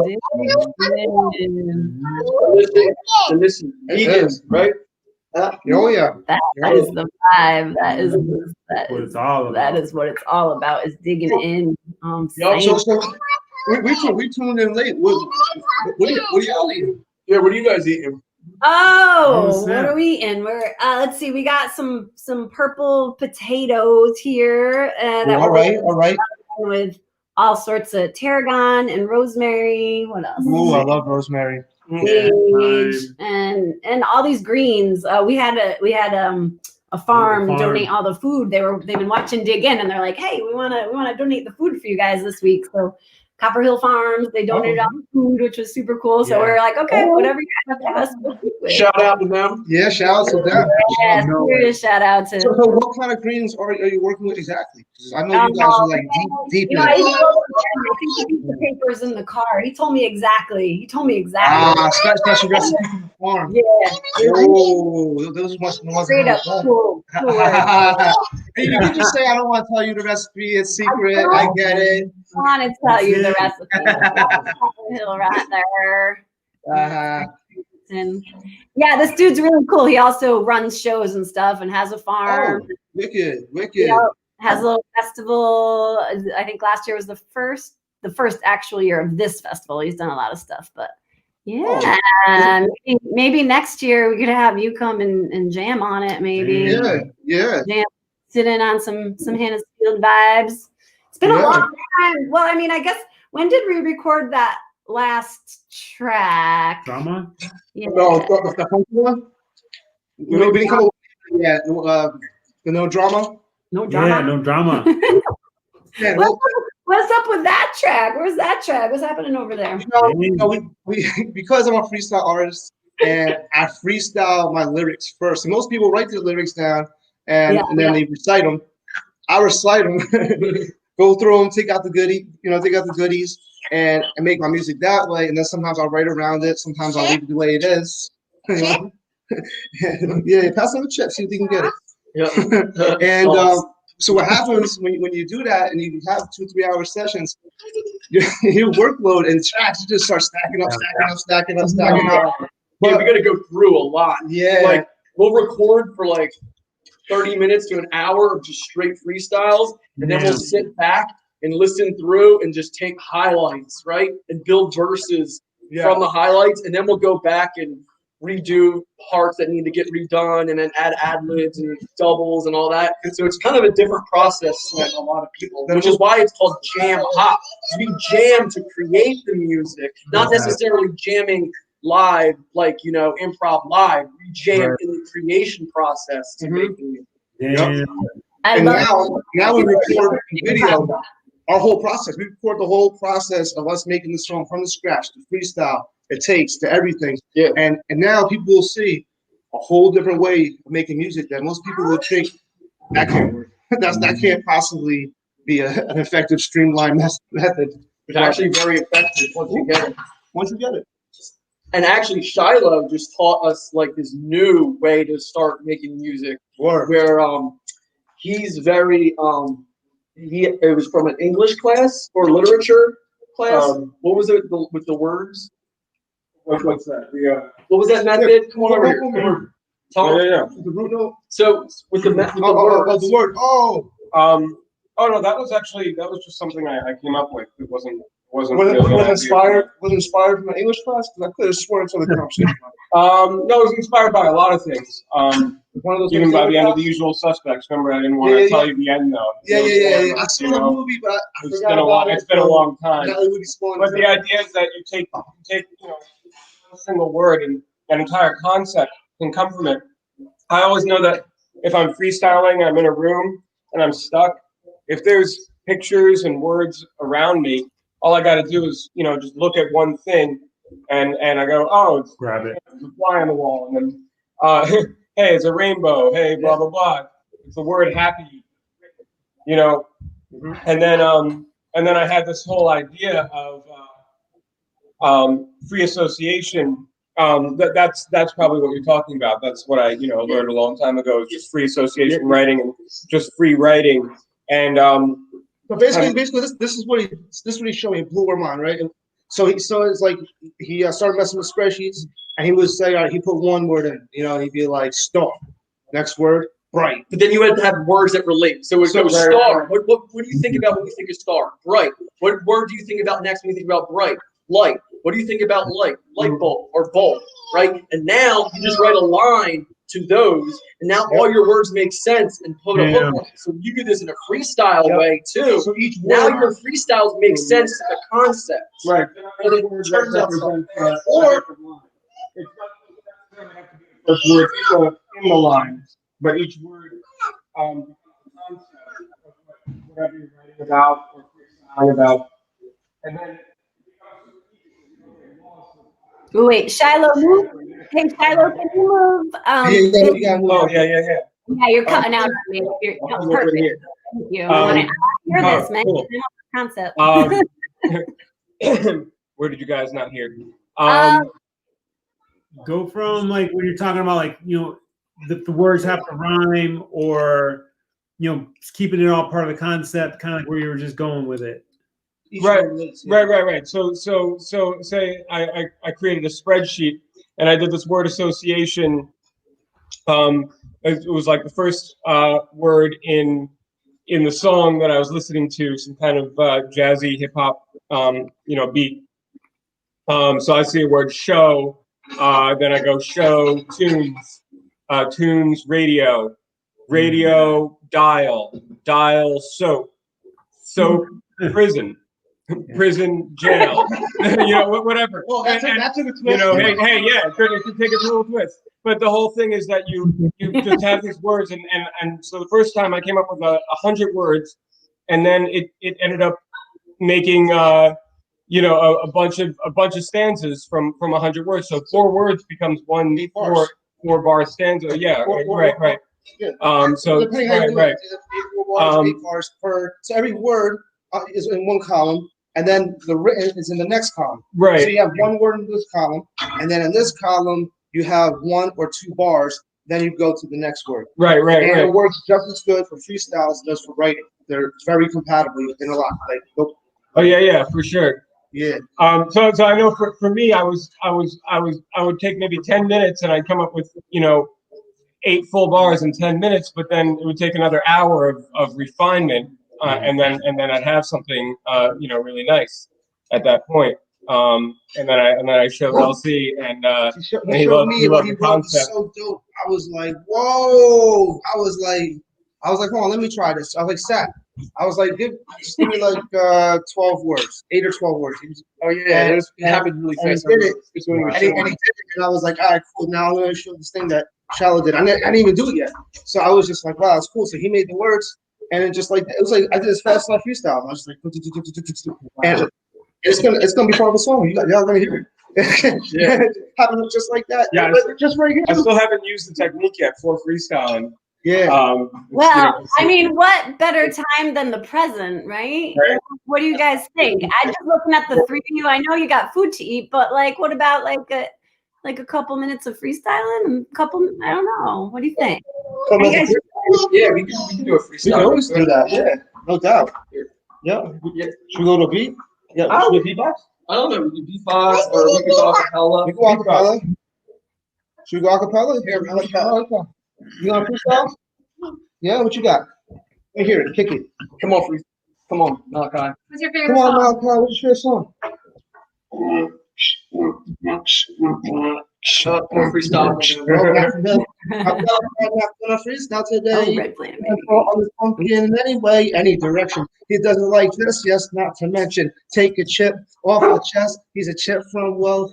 and this is vegans, right? Oh yeah. that is the vibe. That is What it's all about. that is what it's all about. Is digging in. So we tuned in late. What do y'all eating? Yeah, what are you guys eating? Oh, what are we eating? We're let's see. We got some purple potatoes here. That All right. with all sorts of tarragon and rosemary. What else? Ooh, I love rosemary. Sage and all these greens. We had a farm donate all the food. They've been watching Dig In, and they're like, hey, we wanna donate the food for you guys this week. So Copper Hill Farms, they donated all the food, which was super cool. So we're like, okay, whatever you guys have to us, we'll cook with. Shout out to them. Yeah, shout out to them. Yeah, serious shout out to. So what kind of greens are you working with exactly? 'Cause I know you guys are like deep in I it. think he put the papers in the car. He told me exactly. Special recipe from the farm. Yeah. Oh, those must be the ones Straight up that cool. Hey, you can just say I don't want to tell you the recipe. It's secret. I get it. I want to tell you the recipe. Copper Hill right there. And yeah, this dude's really cool. He also runs shows and stuff and has a farm. Oh, wicked. Has a little festival. I think last year was the first actual year of this festival. He's done a lot of stuff, but yeah, maybe next year we could have you come and jam on it. Maybe Yeah. Sit in on some HannaH's Field vibes. It's been a long time. Well, I mean, I guess When did we record that last track? Drama? Yeah. No, the funky one. We didn't come up with it yet. No drama. No drama. Yeah, no drama. Yeah, What's up with that track? Where's that track? What's happening over there? we because I'm a freestyle artist and I freestyle my lyrics first. And most people write their lyrics down and then they recite them. I recite them, go through them, take out the goodies, and make my music that way. And then sometimes I'll write around it. Sometimes I'll leave it the way it is. Yeah, pass on the chip, see if you can get it. Yeah. And so what happens when you do that and you have 2-3 hour sessions, your workload and tracks just start stacking up. Yeah, we got to go through a lot. Yeah. Like we'll record for like 30 minutes to an hour of just straight freestyles, and then we'll sit back and listen through and just take highlights, right? And build verses from the highlights, and then we'll go back and redo parts that need to get redone, and then add ad-libs and doubles and all that. And so it's kind of a different process than a lot of people, which is why it's called jam hop. We jam to create the music, not necessarily jamming live, like, improv live. We jam in the creation process to make the music. Yeah. And now we record video, our whole process. We record the whole process of us making the song from the scratch, the freestyle, it takes to everything. Yeah. And now people will see a whole different way of making music that most people would think that can't work. That can't possibly be an effective streamlined method. It's actually very effective once you get it. Once you get it. And actually, Shiloh just taught us like this new way to start making music, where he's very it was from an English class or literature class. What was it with the words? What's that? What was that method? Come on over here. Yeah. The root note. So with the word. Oh no, that was just something I came up with. It wasn't. Was inspired from an English class? Because I could have sworn it's other conversation. No, it was inspired by a lot of things. One of those Even things by the end of The Usual Suspects. Remember, I didn't want to tell you the end though. Yeah. I saw the movie, but I forgot about it. It's been a long time. But the idea is that you take a single word and an entire concept can come from it. I always know that if I'm freestyling, I'm in a room and I'm stuck. If there's pictures and words around me, all I got to do is, just look at one thing, and I go, oh, it's grab it. It's a fly on the wall, and then, hey, it's a rainbow. Hey, blah blah blah. It's the word happy, and then I had this whole idea of free association. That's probably what you're talking about. That's what I learned a long time ago. Just free association writing and just free writing, and So basically, this is what he's showing. It blew our mind, right? And so it's like he started messing with spreadsheets, and he would say, he put one word in, he'd be like star. Next word, bright. But then you had to have words that relate. So it goes star. What do you think about when you think of star? Bright. What word do you think about next when you think about bright? Light. What do you think about light? Light bulb or bulb, right? And now you just write a line to those, and now all your words make sense and put a hook on it. So you do this in a freestyle way too. So each now word, your freestyles make sense to the concept. right. And it turns out something. Or it's not necessarily have to be the first word in the line, but each word concept of whatever you're writing about or freestyling about, and then. Wait, Shiloh, move. Hey, Shiloh, can you move? Yeah, you're cutting out. You're perfect. Thank you. I want to hear this, man. Cool. Concept. Where did you guys not hear? Go from like when you're talking about like the words have to rhyme, or keeping it all part of the concept, kind of like where you were just going with it. Right. So say I created a spreadsheet and I did this word association. It was like the first word in the song that I was listening to, some kind of jazzy hip hop beat. So I see a word show, then I go show, tunes, radio, dial, soap, prison. prison, jail, whatever. Well, that's And, a twist. hey, yeah, it could take a little twist. But the whole thing is that you just have these words, and so the first time I came up with 100 words, and then it ended up making a bunch of stanzas from 100 words. So 4 words becomes one 4-bar stanza. Yeah, right. Yeah. So Depending how you do right. it, 8 bars per. So every word is in one column, and then the written is in the next column. Right. So you have one word in this column, and then in this column you have 1 or 2 bars. Then you go to the next word. Right. And it works just as good for freestyle as it does for writing. They're very compatible in a lot. Oh yeah, for sure. Yeah. So I know for me, I would take maybe 10 minutes, and I'd come up with 8 full bars in 10 minutes, but then it would take another hour of refinement, and then I'd have something really nice at that point. And then I showed LC, and he loved the concept. So dope. I was like, whoa! I was like, hold on, let me try this. I was like, Sat. I was like, just give me like 12 words, 8 or 12 words. Oh yeah, it happened really fast. And he did it. And he did it, and I was like, all right, cool. Now I'm gonna show this thing that Shallow did. I didn't even do it yet, so I was just like, wow, it's cool. So he made the words, and it was like I did this fast life freestyle. I was just like, and it's gonna be part of the song. Y'all gonna hear it. Yeah. Happened just like that. Yeah, just right here. I still haven't used the technique yet for freestyling. Yeah. Well, I mean, what better time than the present, right? What do you guys think? I'm just looking at the 3 of you. I know you got food to eat, but like, what about like a couple minutes of freestyling? I don't know. What do you think? Yeah, we can do a freestyle. We can always do that. Yeah, no doubt. Yeah. Should we go to a beat? Yeah. Should we do a beatbox? I don't know. We can beatbox or we can go acapella. We go acapella. Should we go acapella? Here, acapella. You want to freestyle? Yeah, what you got? Right here, kick it. Come on, freestyle. Come on, Malachi. What's your favorite Come on, song? Malachi. What's your favorite song? Freestyle. I'm not gonna freestyle today. Oh, red plant, On this pumpkin in any way, any direction. He doesn't like this, yes, not to mention. Take a chip off the chest. He's a chip from, well,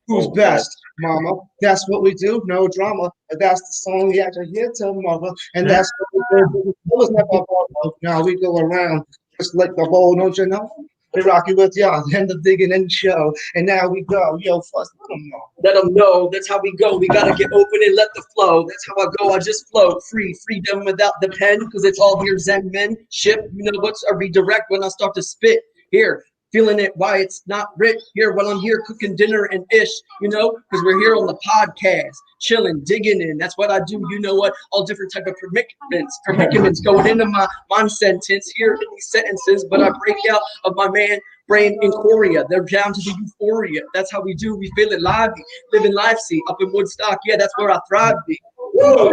who's best, mama. That's what we do, no drama. But that's the song we actually hear tomorrow. And that's what we do. It was never about now we go around just like the whole, don't you know? We rock you with y'all, end of digging in the show. And now we go, first, let them know. Let them know, that's how we go. We gotta get open and let the flow. That's how I go, I just flow. Freedom without the pen, because it's all here Zen men. Ship, what's a redirect when I start to spit. Here, feeling it, why it's not writ. Here, while I'm here cooking dinner and ish, because we're here on the podcast, chilling, digging in. That's what I do, all different type of predicaments going into my sentence here in these sentences, but I break out of my man brain in Korea. They're down to the euphoria. That's how we do. We feel it live, living life, see, up in Woodstock. Yeah, that's where I thrive. Woo,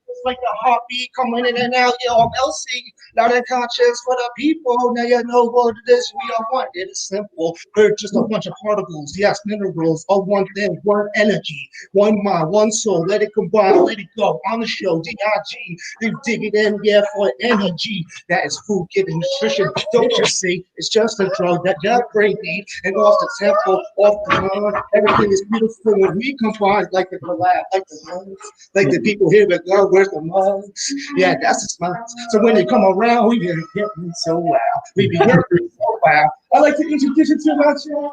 it's like the heartbeat coming in and out. I'm LC, loud and conscious for the people. Now you know what it is. We are one. It is simple. We're just a bunch of particles. Yes, minerals of one thing, one energy, one mind, one soul. Let it combine, let it go. On the show, DIG. You dig it in, yeah, for energy. That is food, giving nutrition. Don't you see? It's just a drug that your brain needs. And off the temple, off the mind, everything is beautiful when we combine, like the collab, like the mugs, like the people here that love. Where's the mugs? Yeah, that's the smiles. So when they come around, we get me so loud. We be getting so loud. I like to introduce you to my child.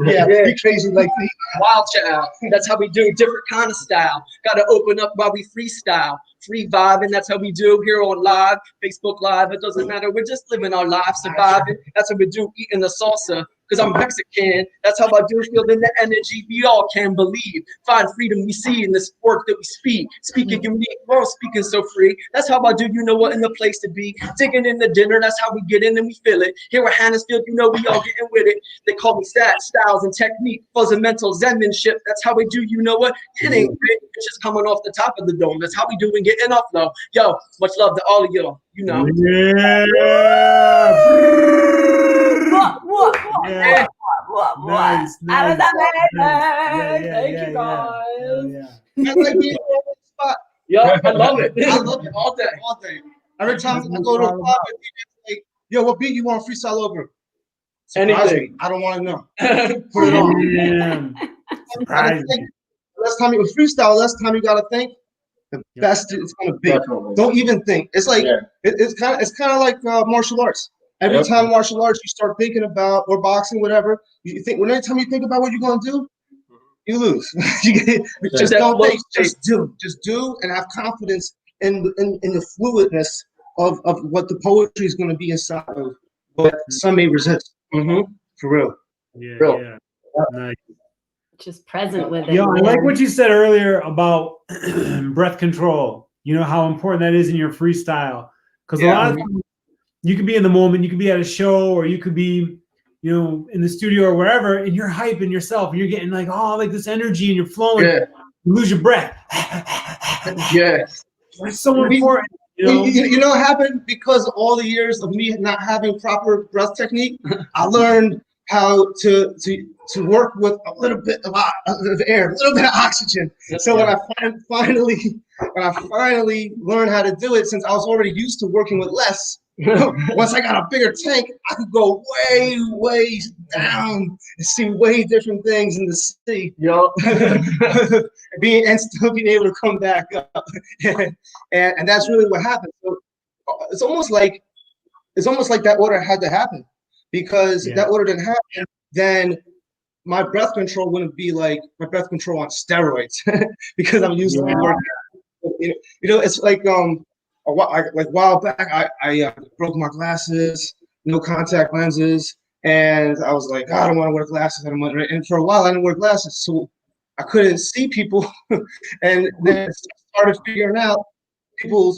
Yeah, be crazy like me. Wild child. That's how we do. Different kind of style. Gotta open up while we freestyle. Free vibing. That's how we do here on live. Facebook Live. It doesn't matter. We're just living our lives, surviving. That's what we do. Eating the salsa. Because I'm Mexican. That's how I do. Feeling the energy. We all can believe. Find freedom we see in this work that we speak. Speaking unique. We're all speaking so free. That's how I do. In the place to be. Digging in the dinner. That's how we get in and we feel it. Here at HannaH's, we all getting with it. They call me stat, styles, and technique. Fundamental zenmanship. That's how we do. It ain't great. It's just coming off the top of the dome. That's how we do and getting up though. Yo, much love to all of y'all. Yeah. What? Yeah. What? Nice. Thank Yeah. you guys. I like being on the spot. Yeah, I love it. I love it all day. Every time I go to a club, yo, what beat you want to freestyle over? Surprise Anything. me. I don't want to know. Put it on. Damn. Surprise me. Last time you freestyle, last time you gotta think, the best it's gonna be. Definitely. Don't even think. It's like Yeah. it's kind of like martial arts. Every Yep. time martial arts, you start thinking about or boxing, whatever. You think when anytime you think about what you're gonna do, you lose. Just don't think. Just do, and have confidence in the fluidness of what the poetry is gonna be inside of. But some may resist. For real. Yeah, Real. yeah. Nice. Just present with it. Yo, I like man. what you said earlier about breath control. You know how important that is in your freestyle. Because a lot of times you could be in the moment, you could be at a show, or you could be, you know, in the studio or wherever, and you're hyping yourself, and you're getting like, oh, like this energy, and you're flowing. Yeah. You lose your breath. Yeah. It's so important. You know what happened? Because of all the years of me not having proper breath technique, I learned how to work with a little bit of air, a little bit of oxygen. So when I finally learned how to do it, since I was already used to working with less, once I got a bigger tank, I could go way, way down and see way different things in the sea. Yo. And still being able to come back up. and that's really what happened. So it's almost like that order had to happen, because if that order didn't happen, then my breath control wouldn't be like my breath control on steroids, because I'm used to working. You know, it's like a while back, I broke my glasses, no contact lenses, and I was like, I don't want to wear glasses anymore. And for a while, I didn't wear glasses, so I couldn't see people. And then I started figuring out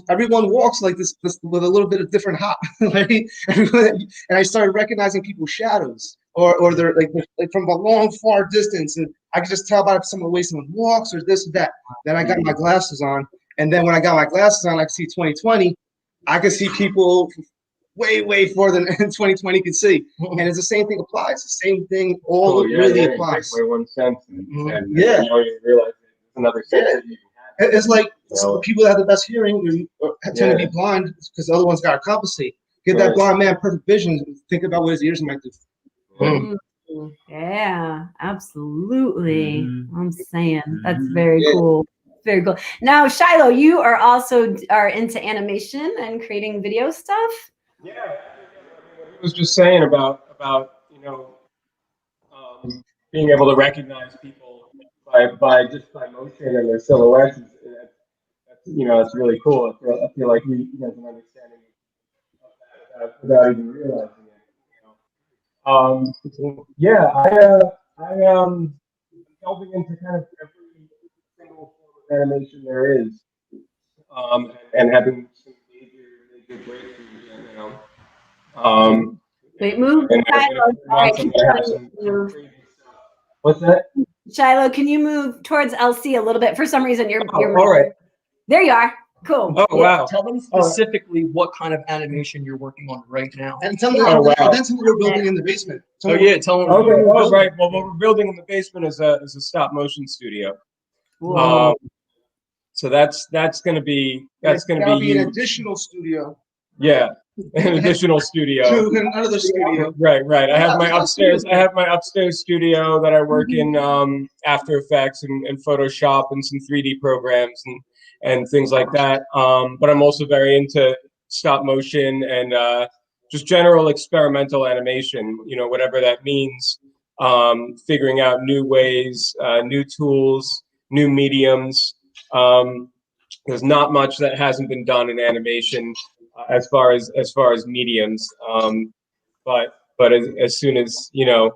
everyone walks like this with a little bit of different hop, right? And I started recognizing people's shadows, or they're like from a long, far distance, and I could just tell by some of the way someone walks or this or that. Then I got my glasses on, and then when I got my glasses on, I could see 20/20. I could see people way, way further than 20/20 could see, and it's the same thing applies. The same thing really applies. Take away one sense and Yeah. you know, you realize there's another sense that you can have. It's like people that have the best hearing tend to be blind because the other one's got to compensate. Give that blind man perfect vision. Think about what his ears might do. Yeah, absolutely. I'm saying that's very cool. Very cool. Now, Shiloh, you are also into animation and creating video stuff. Yeah, I was just saying about you know being able to recognize people by motion and their silhouettes. You know, it's really cool. I feel like you have an understanding of that without even realizing it. You know? I'm delving into kind of every single form of animation there is, and having some major breakthroughs. You know. Wait, move. Shiloh, What's that? Shiloh, can you move towards LC a little bit? For some reason, you're All right. There you are. Cool. Oh wow! Tell them specifically what kind of animation you're working on right now. And tell them that's what we're building in the basement. Tell them. Okay. Oh, right. Well, what we're building in the basement is a stop motion studio. So that's gonna be an additional studio. Yeah, an additional studio. To another studio. Right. I have my upstairs studio that I work in After Effects and Photoshop and some 3D programs and things like that. But I'm also very into stop motion and just general experimental animation, you know, whatever that means. Figuring out new ways, new tools, new mediums. There's not much that hasn't been done in animation as far as mediums. But as soon as, you know,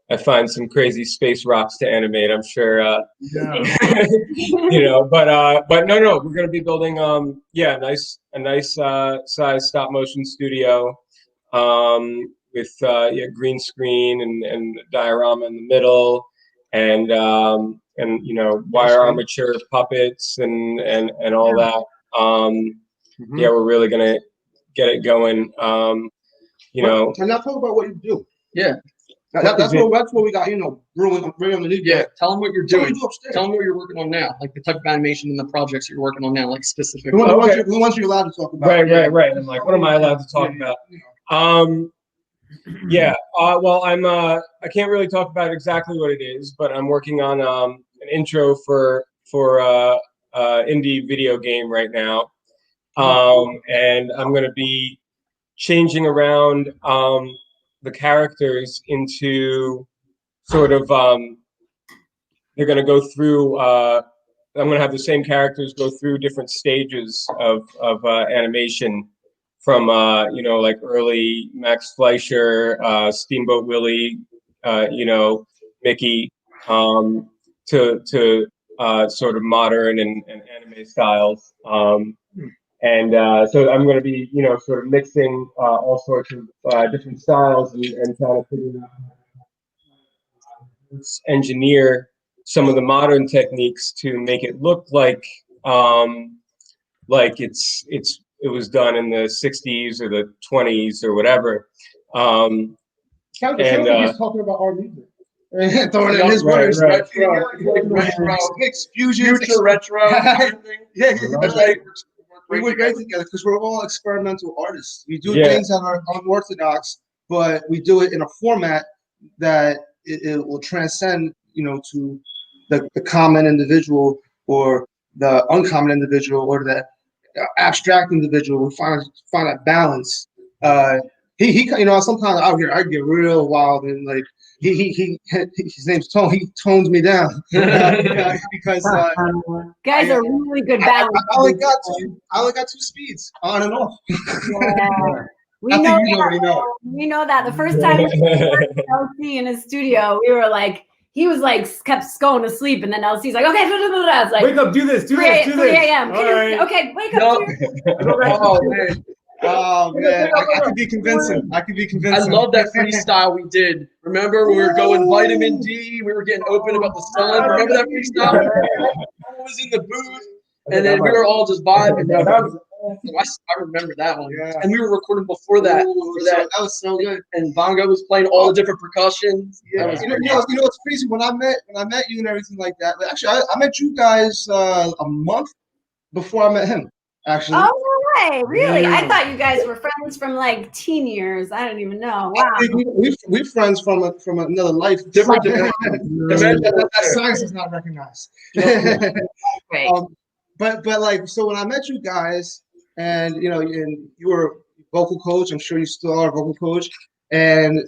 I find some crazy space rocks to animate, I'm sure, you know, but no, we're going to be building, a nice size stop motion studio, with, green screen and diorama in the middle and, you know, wire armature puppets and all that. Yeah, we're really going to get it going. You know, and now talk about what you do. Yeah. That's what we got, you know, brewing underneath. Yeah, tell them what you're doing. Tell them what you're working on now, like the type of animation and the projects you're working on now, like specifically. The ones you're allowed to talk about. Right. I'm like, what am I allowed to talk about? Yeah. Well, I can't really talk about exactly what it is, but I'm working on an intro for indie video game right now, and I'm going to be changing around the characters into sort of they're going to go through. I'm going to have the same characters go through different stages of animation, from like early Max Fleischer, Steamboat Willie, Mickey, to sort of modern and anime styles. And so I'm going to be sort of mixing all sorts of different styles and trying to figure out how to engineer some of the modern techniques to make it look like it was done in the 60s or the 20s or whatever. Sounds like he's talking about our music. Throwing in his words. Retro, Future retro. Yeah, that's right. We work great together because we're all experimental artists. We do things that are unorthodox, but we do it in a format that it will transcend, to the common individual or the uncommon individual or the abstract individual. We find that balance. He sometimes out here I get real wild and like he his name's Tone. He tones me down because guys are really good balance. I only got two speeds, on and off. Yeah. We I know think you already that. know. We know that. The first time we worked with LC in his studio, we were like, he was like kept going to sleep, and then LC's like, okay, I was like, wake up, do this, 3 a.m. Right. Okay, wake up. Oh man. Oh man, I could be convincing. I love that freestyle we did. Remember when we were going vitamin D? We were getting open about the sun. Remember that freestyle? I was in the booth, and then we were all just vibing. I remember that one. Yeah. And we were recording before that. That was so good. And Bongo was playing all the different percussion. Yeah. You know what's crazy? When I met you and everything like that. Actually, I met you guys a month before I met him. Actually. Oh no way! Really? Yeah. I thought you guys were friends from like teen years. I don't even know. Wow. We're friends from another life. Different. That science is not recognized. Right. But like, so when I met you guys, and and you were vocal coach, I'm sure you still are a vocal coach, and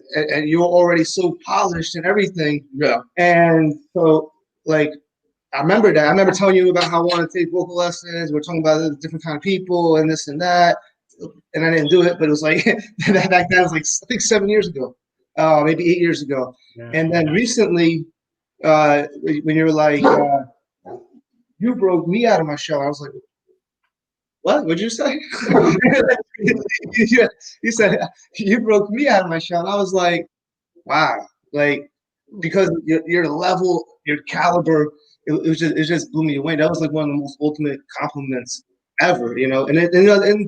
you were already so polished and everything. Yeah. And so like, I remember that. I remember telling you about how I wanted to take vocal lessons. We're talking about the different kind of people and this and that, and I didn't do it. But it was like back then. It was like I think 7 years ago, maybe 8 years ago. Yeah. And then recently, when you were like, you broke me out of my shell. I was like, what? What'd you say? You said you broke me out of my shell. And I was like, wow, like because your level, your caliber. It just blew me away. That was like one of the most ultimate compliments ever, and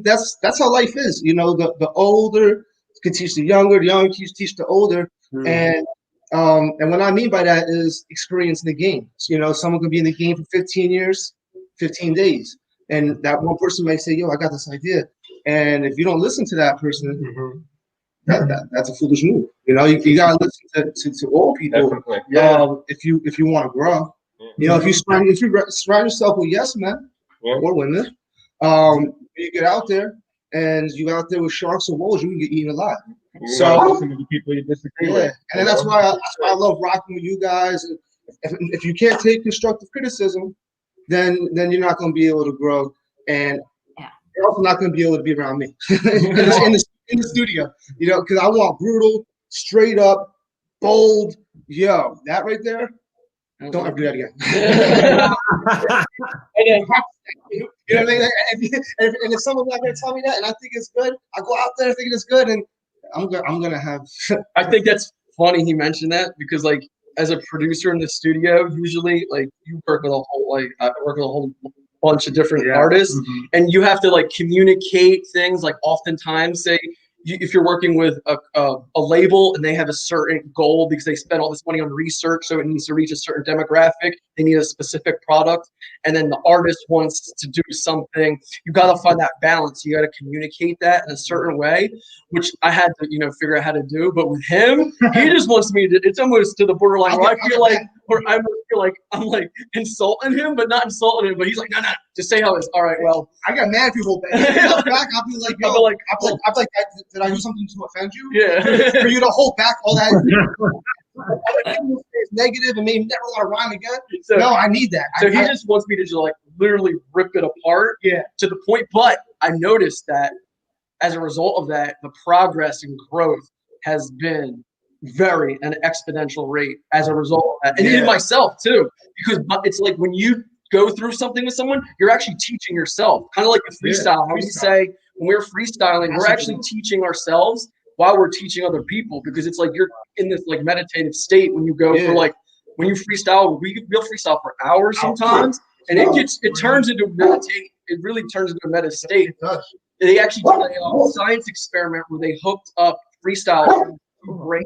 that's how life is. The older can teach the younger can teach the older. And what I mean by that is experience in the game. Someone could be in the game for 15 years, 15 days. And that one person may say, yo, I got this idea. And if you don't listen to that person, that's a foolish move. You gotta listen to all people. If you want to grow. If you surround yourself with yes men or women, you get out there and you out there with sharks or wolves, you can get eaten alive. So listen to the people you disagree with. And that's why I love rocking with you guys. If you can't take constructive criticism, then you're not going to be able to grow, and you're also not going to be able to be around me in the studio. Because I want brutal, straight up, bold. That right there. Don't ever do that again. And what I mean? And if someone's not going to tell me that, and I think it's good, I go out there thinking it's good, and I'm gonna have. I think that's funny he mentioned that because like as a producer in the studio, usually like you work with a whole bunch of different artists, and you have to like communicate things. Like oftentimes, say if you're working with a label and they have a certain goal because they spent all this money on research, so it needs to reach a certain demographic, they need a specific product, and then the artist wants to do something, you got to find that balance. You got to communicate that in a certain way, which I had to, figure out how to do. But with him, he just wants me to, it's almost to the borderline where I feel like I'm like insulting him, but not insulting him. But he's like, no, just say how it is. All right, well. I got mad if you hold back. I'll be like, yo, I'm like, did I do something to offend you? Yeah. For you to hold back all that negative and maybe never want to rhyme again. So, no, I need that. So he just wants me to just like literally rip it apart. Yeah. To the point. But I noticed that as a result of that, the progress and growth has been very an exponential rate as a result of that. And even myself too, because it's like when you go through something with someone, you're actually teaching yourself. Kind of like the freestyle. How we say when we're freestyling, we're actually teaching ourselves while we're teaching other people, because it's like you're in this like meditative state when you go for like when you freestyle. We'll freestyle for hours sometimes, and it turns into meditate. It really turns into a meta state. They actually did a science experiment where they hooked up freestyle to brain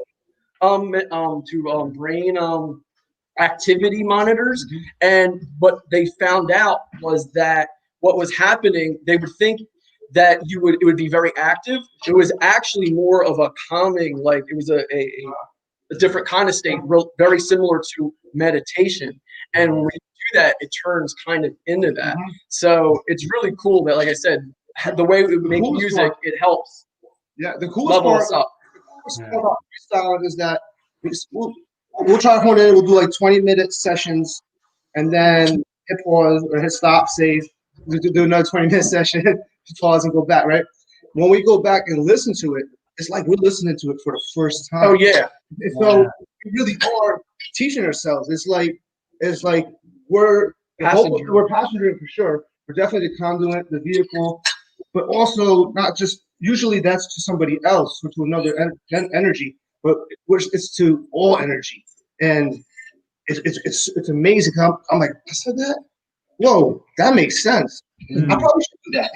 activity monitors, and what they found out was that what was happening, they would think that it would be very active. It was actually more of a calming, like it was a different kind of state, very similar to meditation. And when we do that, it turns kind of into that. So it's really cool that, like I said, the way we make music, it helps. Yeah, the coolest level part, us up. about freestyle is that we'll try to hone in. We'll do like 20-minute sessions, and then hit pause or hit stop, save, do another 20-minute session, pause and go back. Right? When we go back and listen to it, it's like we're listening to it for the first time. Oh yeah. So we really are teaching ourselves. It's like we're passenger for sure. We're definitely the conduit, the vehicle, but also not just. Usually that's to somebody else or to another energy, but it's to all energy, and it's amazing. I'm like, I said that. Whoa, that makes sense. I probably should do that.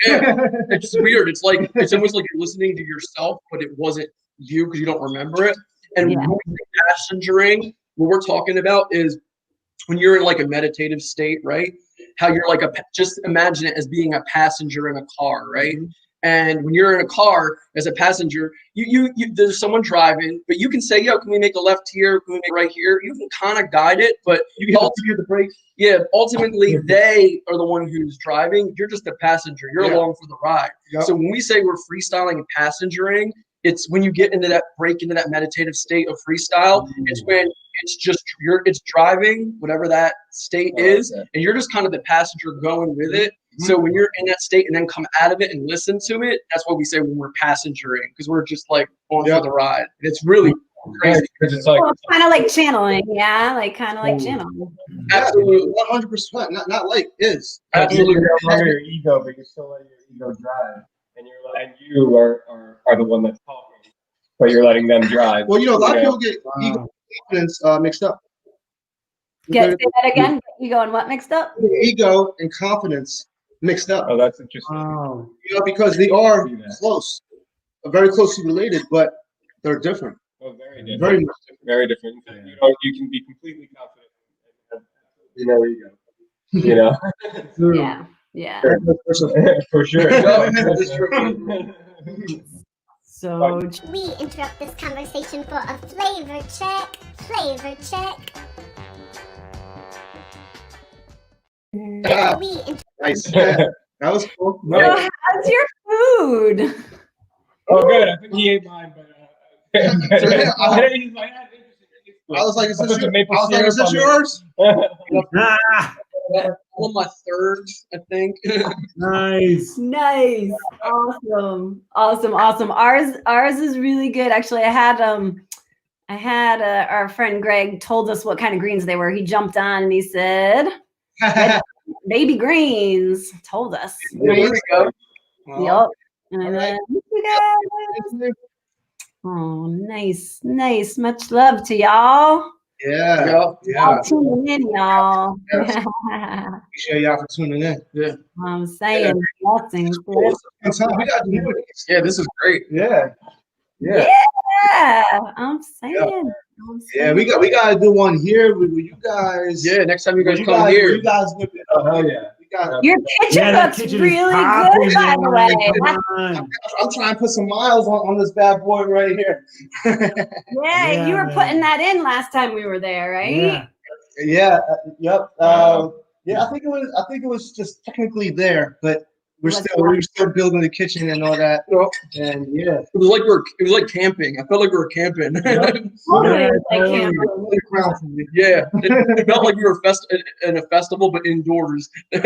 Yeah, it's just weird. It's like it's almost like you're listening to yourself, but it wasn't you because you don't remember it. And when we say passengering, what we're talking about is when you're in like a meditative state, right? How you're like just imagine it as being a passenger in a car, right? And when you're in a car as a passenger, you there's someone driving, but you can say, yo, can we make a left here? Can we make right here? You can kind of guide it, but you get the brakes. Yeah, ultimately they are the one who's driving. You're just a passenger. You're along for the ride. So when we say we're freestyling and passengering, it's when you get into that break into that meditative state of freestyle. It's when it's driving, whatever that state is, and you're just kind of the passenger going with it. So when you're in that state and then come out of it and listen to it, that's what we say when we're passengering, because we're just like on for the ride. And it's really crazy. It's like kind of like channeling, kind of like channeling. Absolutely, 100%. Not like is. Absolutely, you're under your ego, but you're still letting your ego drive, and you are the one that's talking, but you're letting them drive. Well, a lot of people get ego and confidence mixed up. Say that again. Ego and what mixed up? Ego and confidence mixed up. Oh, that's interesting. Oh. Because they are close, very closely related, but they're different. Oh, very different. Very much different. Very different. You can be completely confident. Where you go. Yeah. For sure. So we interrupt this conversation for a flavor check. Flavor check. Nice. That was cool. So how's your food? Oh, good. I think he ate mine, but I was like, is this yours? On my third, I think. Nice. Awesome. Ours is really good. Actually, I had our friend Greg told us what kind of greens they were. He jumped on and he said, baby greens. Told us. There we go. Yep. And then oh, nice. Much love to y'all. Yeah. Y'all tuning in, y'all. Yes. Appreciate y'all for tuning in. Yeah. I'm saying blessings. Cool. We gotta do more of these. Yeah, this is great. Yeah. Yeah. Yeah, I'm saying. Yeah, we gotta do one here with you guys. Yeah, next time you guys come where here. you guys whip it up. Oh yeah. We got. Your kitchen Yeah, that looks kitchen is really popping, good, by the man. way. Come on. I'm trying to put some miles on this bad boy right here. Yeah, Yeah, you were man. putting that in last time we were there, right? Yeah. Yeah. Yep. Yeah, I think it was just technically there, but we were still building the kitchen and all that. And yeah. It was like camping. I felt like we were camping. Totally, Yeah, like totally. camping. Yeah, it felt like we were in a festival, but indoors. It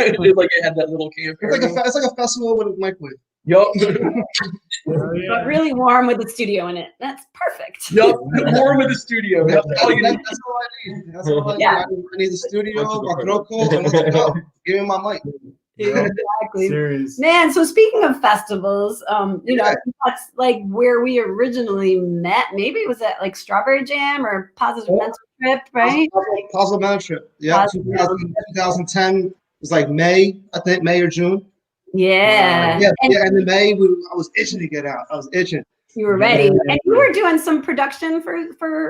had that little camp area. It's like a festival with a microwave. Yup. Oh, yeah. But really warm with the studio in it. That's perfect. Yup. Warm with the studio. That's all you need. That's all I need. That's all I need. Yeah. I need the studio, my throat coat, and let's go. Give me my mic. Exactly. Serious. Man, so speaking of festivals, you know, that's like where we originally met. Maybe it was at like Strawberry Jam or Positive Mental Trip, right? Positive Mental Trip. Yeah, 2010 was like May, I think, May or June. Yeah. And in May, I was itching to get out. I was itching. You were ready. And you were doing some production for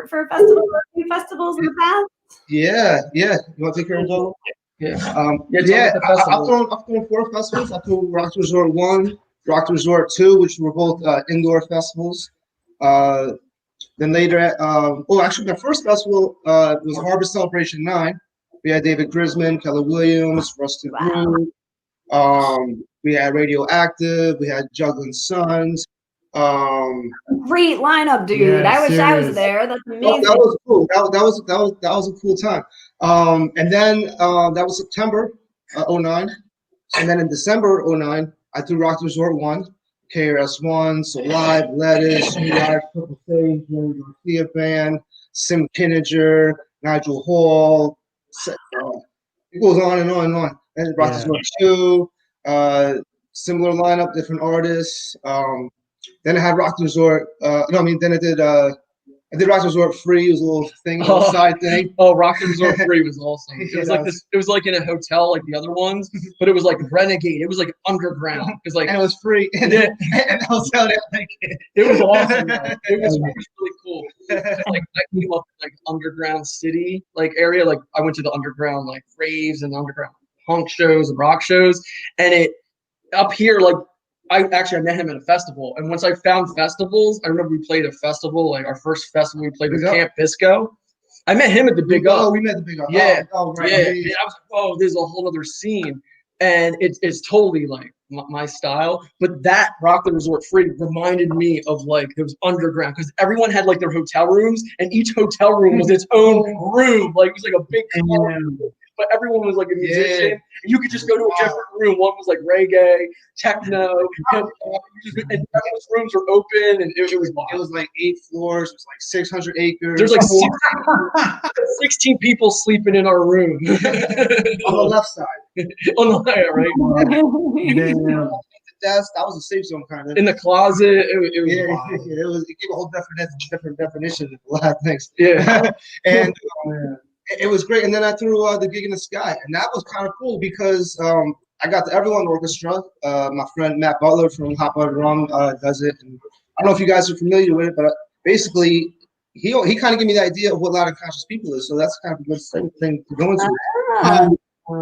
festivals, a few festivals in the past? Yeah. You want to take care of those? Yeah. I've thrown 4 festivals. I threw Rock Resort 1, Rock Resort 2, which were both indoor festivals. Then later, actually, the first festival was Harvest Celebration 9. We had David Grisman, Keller Williams, Rusted Groove. We had Radioactive. We had Juggling Sons. Great lineup, dude. Yeah, I wish I was serious. there. That's amazing. That was cool. That was a cool time. And then that was September 09. And then in December 09, I threw Rock Resort 1, KRS-One, So Live, Lettuce, Live, Purple Sage, Jerry Garcia Band, Sim Kinninger, Nigel Hall. It goes on and on and on. And Rock Resort 2, similar lineup, different artists. Then I had Rock Resort. Then I did Rock Resort Free. It was a little thing, a little side thing. Oh, Rock Resort 3 was awesome. It was like this. It was like in a hotel, like the other ones, but it was like renegade. It was like underground. It was like, and it was free. And I was out there like it was awesome. It was really cool. Like I came up in like underground city like area. Like I went to the underground like raves and underground punk shows and rock shows, and it up here like. I met him at a festival, and once I found festivals, I remember we played a festival, like our first festival we played with Camp Bisco. I met him at the Big O. Oh, we met the Big O. Yeah, right. Yeah. And I was like, whoa, there's a whole other scene, and it's totally like my style. But that Rock the Resort Free reminded me of like those underground because everyone had like their hotel rooms, and each hotel room was its own room. Like it was like a big room. But everyone was like a musician. Yeah. You could just go to a different room. One was like reggae, techno, and everyone's rooms were open, and it was wild. It was like 8 floors. It was like 600 acres. There's like 16 people sleeping in our room. On the left side. On the left, right? That was a safe zone kind of. In the closet, it was wild. It gave a whole different definition of a lot of things. Yeah. And it was great. And then I threw the Gig in the Sky, and that was kind of cool because I got the Everyone Orchestra. My friend Matt Butler from Hot Butter Rum does it. And I don't know if you guys are familiar with it, but basically he kind of gave me the idea of what Loud and Conscious People is. So that's kind of a good thing to go into.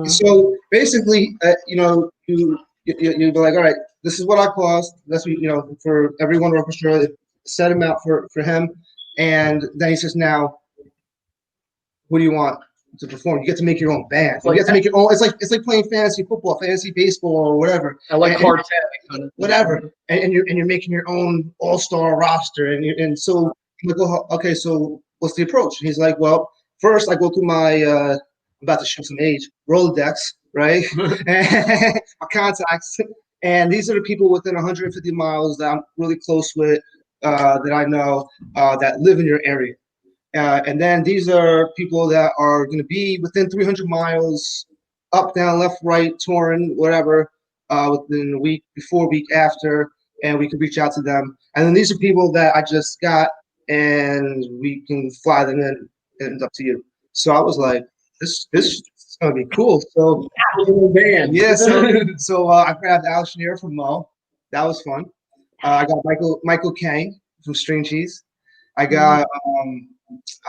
So basically, you be like, all right, this is what I cost. That's what, for Everyone Orchestra, set him out for him. And then he says, now, what do you want to perform? You get to make your own band. You get to make your own. It's like playing fantasy football, fantasy baseball, or whatever. I like hard tag. Whatever. And you're making your own all-star roster. And so I'm like, okay, so what's the approach? And he's like, well, first I go through my I'm about to show some age Rolodex, right? And my contacts. And these are the people within 150 miles that I'm really close with, that I know, that live in your area. And then these are people that are going to be within 300 miles, up, down, left, right, touring, whatever, within a week, before, week after, and we can reach out to them. And then these are people that I just got, and we can fly them in it's up to you. So I was like, this is gonna be cool. So Band. yeah, so I grabbed Alex Schneer from Mo. That was fun. I got Michael Kang from String Cheese. I got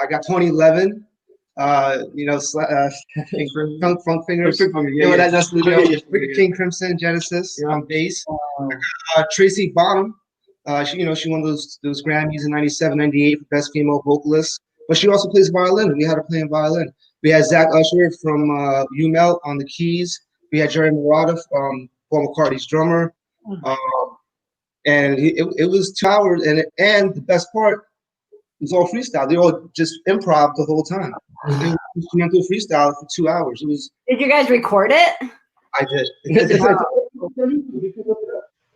2011. Funk Fingers. That's King Crimson Genesis on bass. Tracy Bottom. She won those Grammys in 97, 98 for Best Female Vocalist. But she also plays violin. We had her playing violin. We had Zach Usher from UML on the keys. We had Jerry Murata, Paul McCartney's drummer. And it was 2 hours. And the best part, it was all freestyle. They all just improv the whole time. It was instrumental freestyle for 2 hours. It was. Did you guys record it? I did.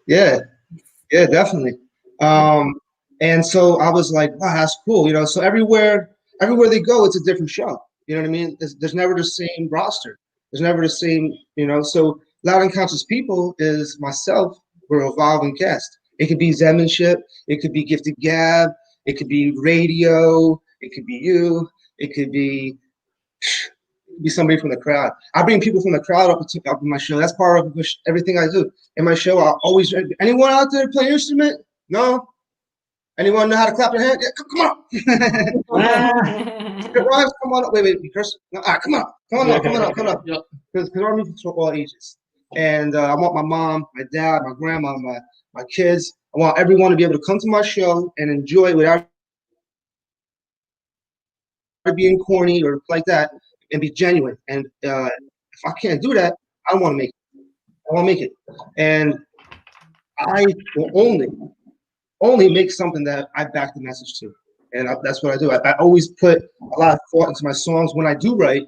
Yeah, definitely. And so I was like, wow, that's cool. So everywhere they go, it's a different show. You know what I mean? There's never the same roster. There's never the same, So Loud and Conscious People is myself. We're an evolving cast. It could be Zemanship. It could be Gifted Gab. It could be radio. It could be you. It could be somebody from the crowd. I bring people from the crowd up in my show. That's part of everything I do. In my show, I always, anyone out there play an instrument? No? Anyone know how to clap their hands? Yeah, come on. Come on up. Wait, Chris. No, come on. Come on. Because our music's for all ages. And I want my mom, my dad, my grandma, my kids. I want everyone to be able to come to my show and enjoy it without being corny or like that, and be genuine. And if I can't do that, I want to make it. I want to make it. And I will only make something that I back the message to. And that's what I do. I always put a lot of thought into my songs. When I do write,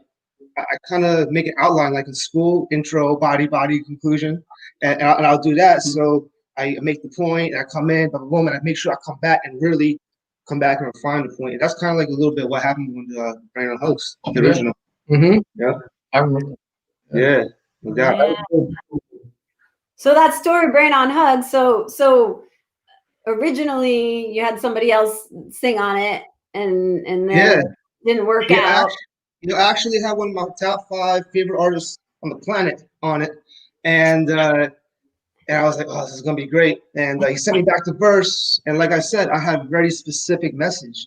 I kind of make an outline like in school, intro, body, conclusion. And I'll do that. So I make the point, and I come in, but the moment I make sure I come back and really come back and refine the point. And that's kind of like a little bit what happened when the Brain on Hugs, the original. Mm-hmm. Yeah. I remember. Yeah. So that story, Brain on Hugs. So originally you had somebody else sing on it, and then didn't work out. I actually had one of my top 5 favorite artists on the planet on it, and I was like, oh, this is gonna be great. And he sent me back the verse, and like I said, I had a very specific message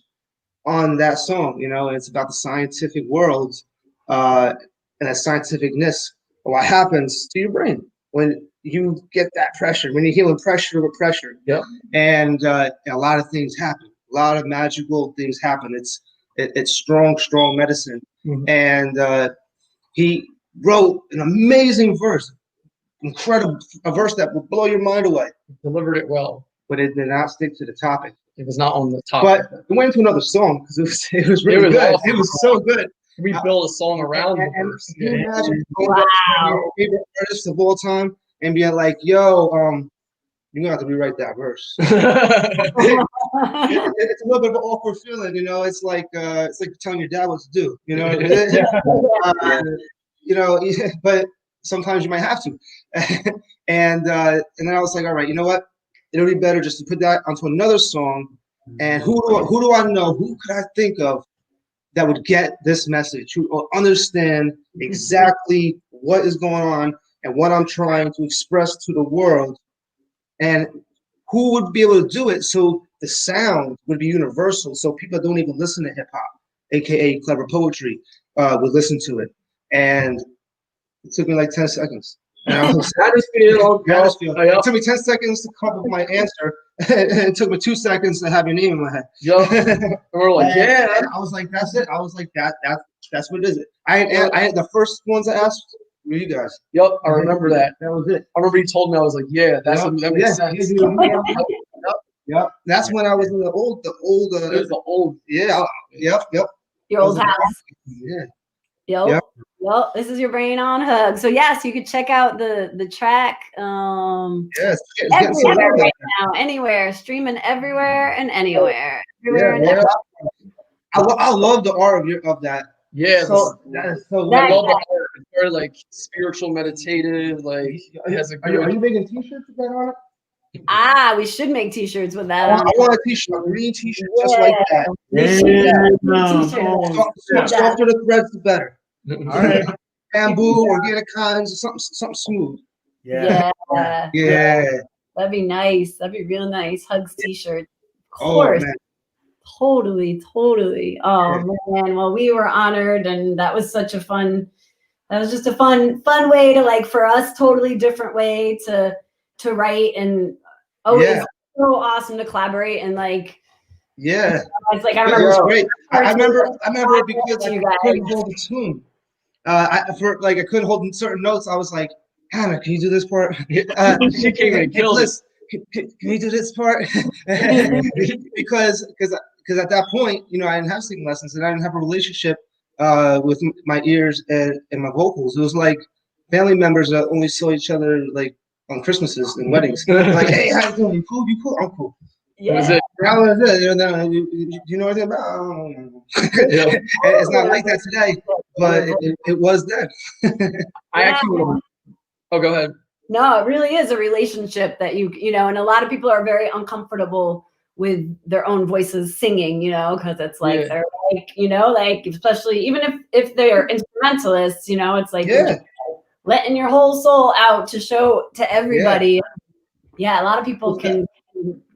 on that song. And it's about the scientific world and that scientificness. What happens to your brain when you get that pressure, when you're healing pressure with pressure? Yeah. And a lot of things happen. A lot of magical things happen. It's strong medicine. Mm-hmm. And he wrote an amazing verse, incredible, a verse that will blow your mind away. Delivered it well, but it did not stick to the topic. It was not on the topic. But it went into another song because it was really good. Awesome. It was so good. We built a song around the verse. Can you imagine your favorite artist of all time and being like, "Yo, you're gonna have to rewrite that verse." It's a little bit of an awkward feeling, It's like telling your dad what to do, But sometimes you might have to. And then I was like, all right, you know what? It'll be better just to put that onto another song. And who do I know? Who could I think of that would get this message? Who will understand exactly what is going on and what I'm trying to express to the world? And who would be able to do it so the sound would be universal, so people that don't even listen to hip hop, aka clever poetry, would listen to it. And it took me like 10 seconds. And it took me 10 seconds to come up with my answer. It took me 2 seconds to have your name in my head. And we're like, and I was like, that's it. I was like, that's what it is. I had the first ones I asked were you guys. Yep, I remember that. That was it. I remember you told me, I was like, yeah, that makes sense. Yep. That's when I was in the old. It was the old. Yeah. Yep. Your old house. Yeah. Yep. Well, this is your Brain on Hug. So yes, you could check out the track. Yes. Everywhere right now, anywhere, streaming everywhere and anywhere. Everywhere and everywhere. I love the art of that. Yeah. So that is so. I love the art. It's very like spiritual, meditative. Like it has a good. Are you making T-shirts with that on it? We should make t-shirts with that I on. want a t-shirt, a green t-shirt, just like that. Softer the threads, the better. All right, bamboo, organic kinds, something smooth. Yeah. Yeah. That'd be nice. That'd be real nice. Hugs t-shirt. Of Oh course. man. Totally. Oh man. Well, we were honored, and that was such a fun. That was just a fun way to, like, for us, totally different way to write, and always so awesome to collaborate, and like. Yeah. It's like I It remember. was great. I remember because I couldn't hold the tune. I couldn't hold certain notes. I was like, Hannah, can you do this part? She came in and killed it. Can you do this part? because at that point, you know, I didn't have singing lessons and I didn't have a relationship with my ears and my vocals. It was like family members that only saw each other like on Christmases and weddings. Like, hey, how you doing? You cool? You cool? I'm cool. Yeah. How is it? You know anything about? It's not like that today, but it was then. I actually. Oh, go ahead. No, it really is a relationship that you know, and a lot of people are very uncomfortable with their own voices singing, you know, because it's like they're like, you know, like, especially even if they're instrumentalists, you know, it's like letting your whole soul out to show to everybody. Yeah, a lot of people can,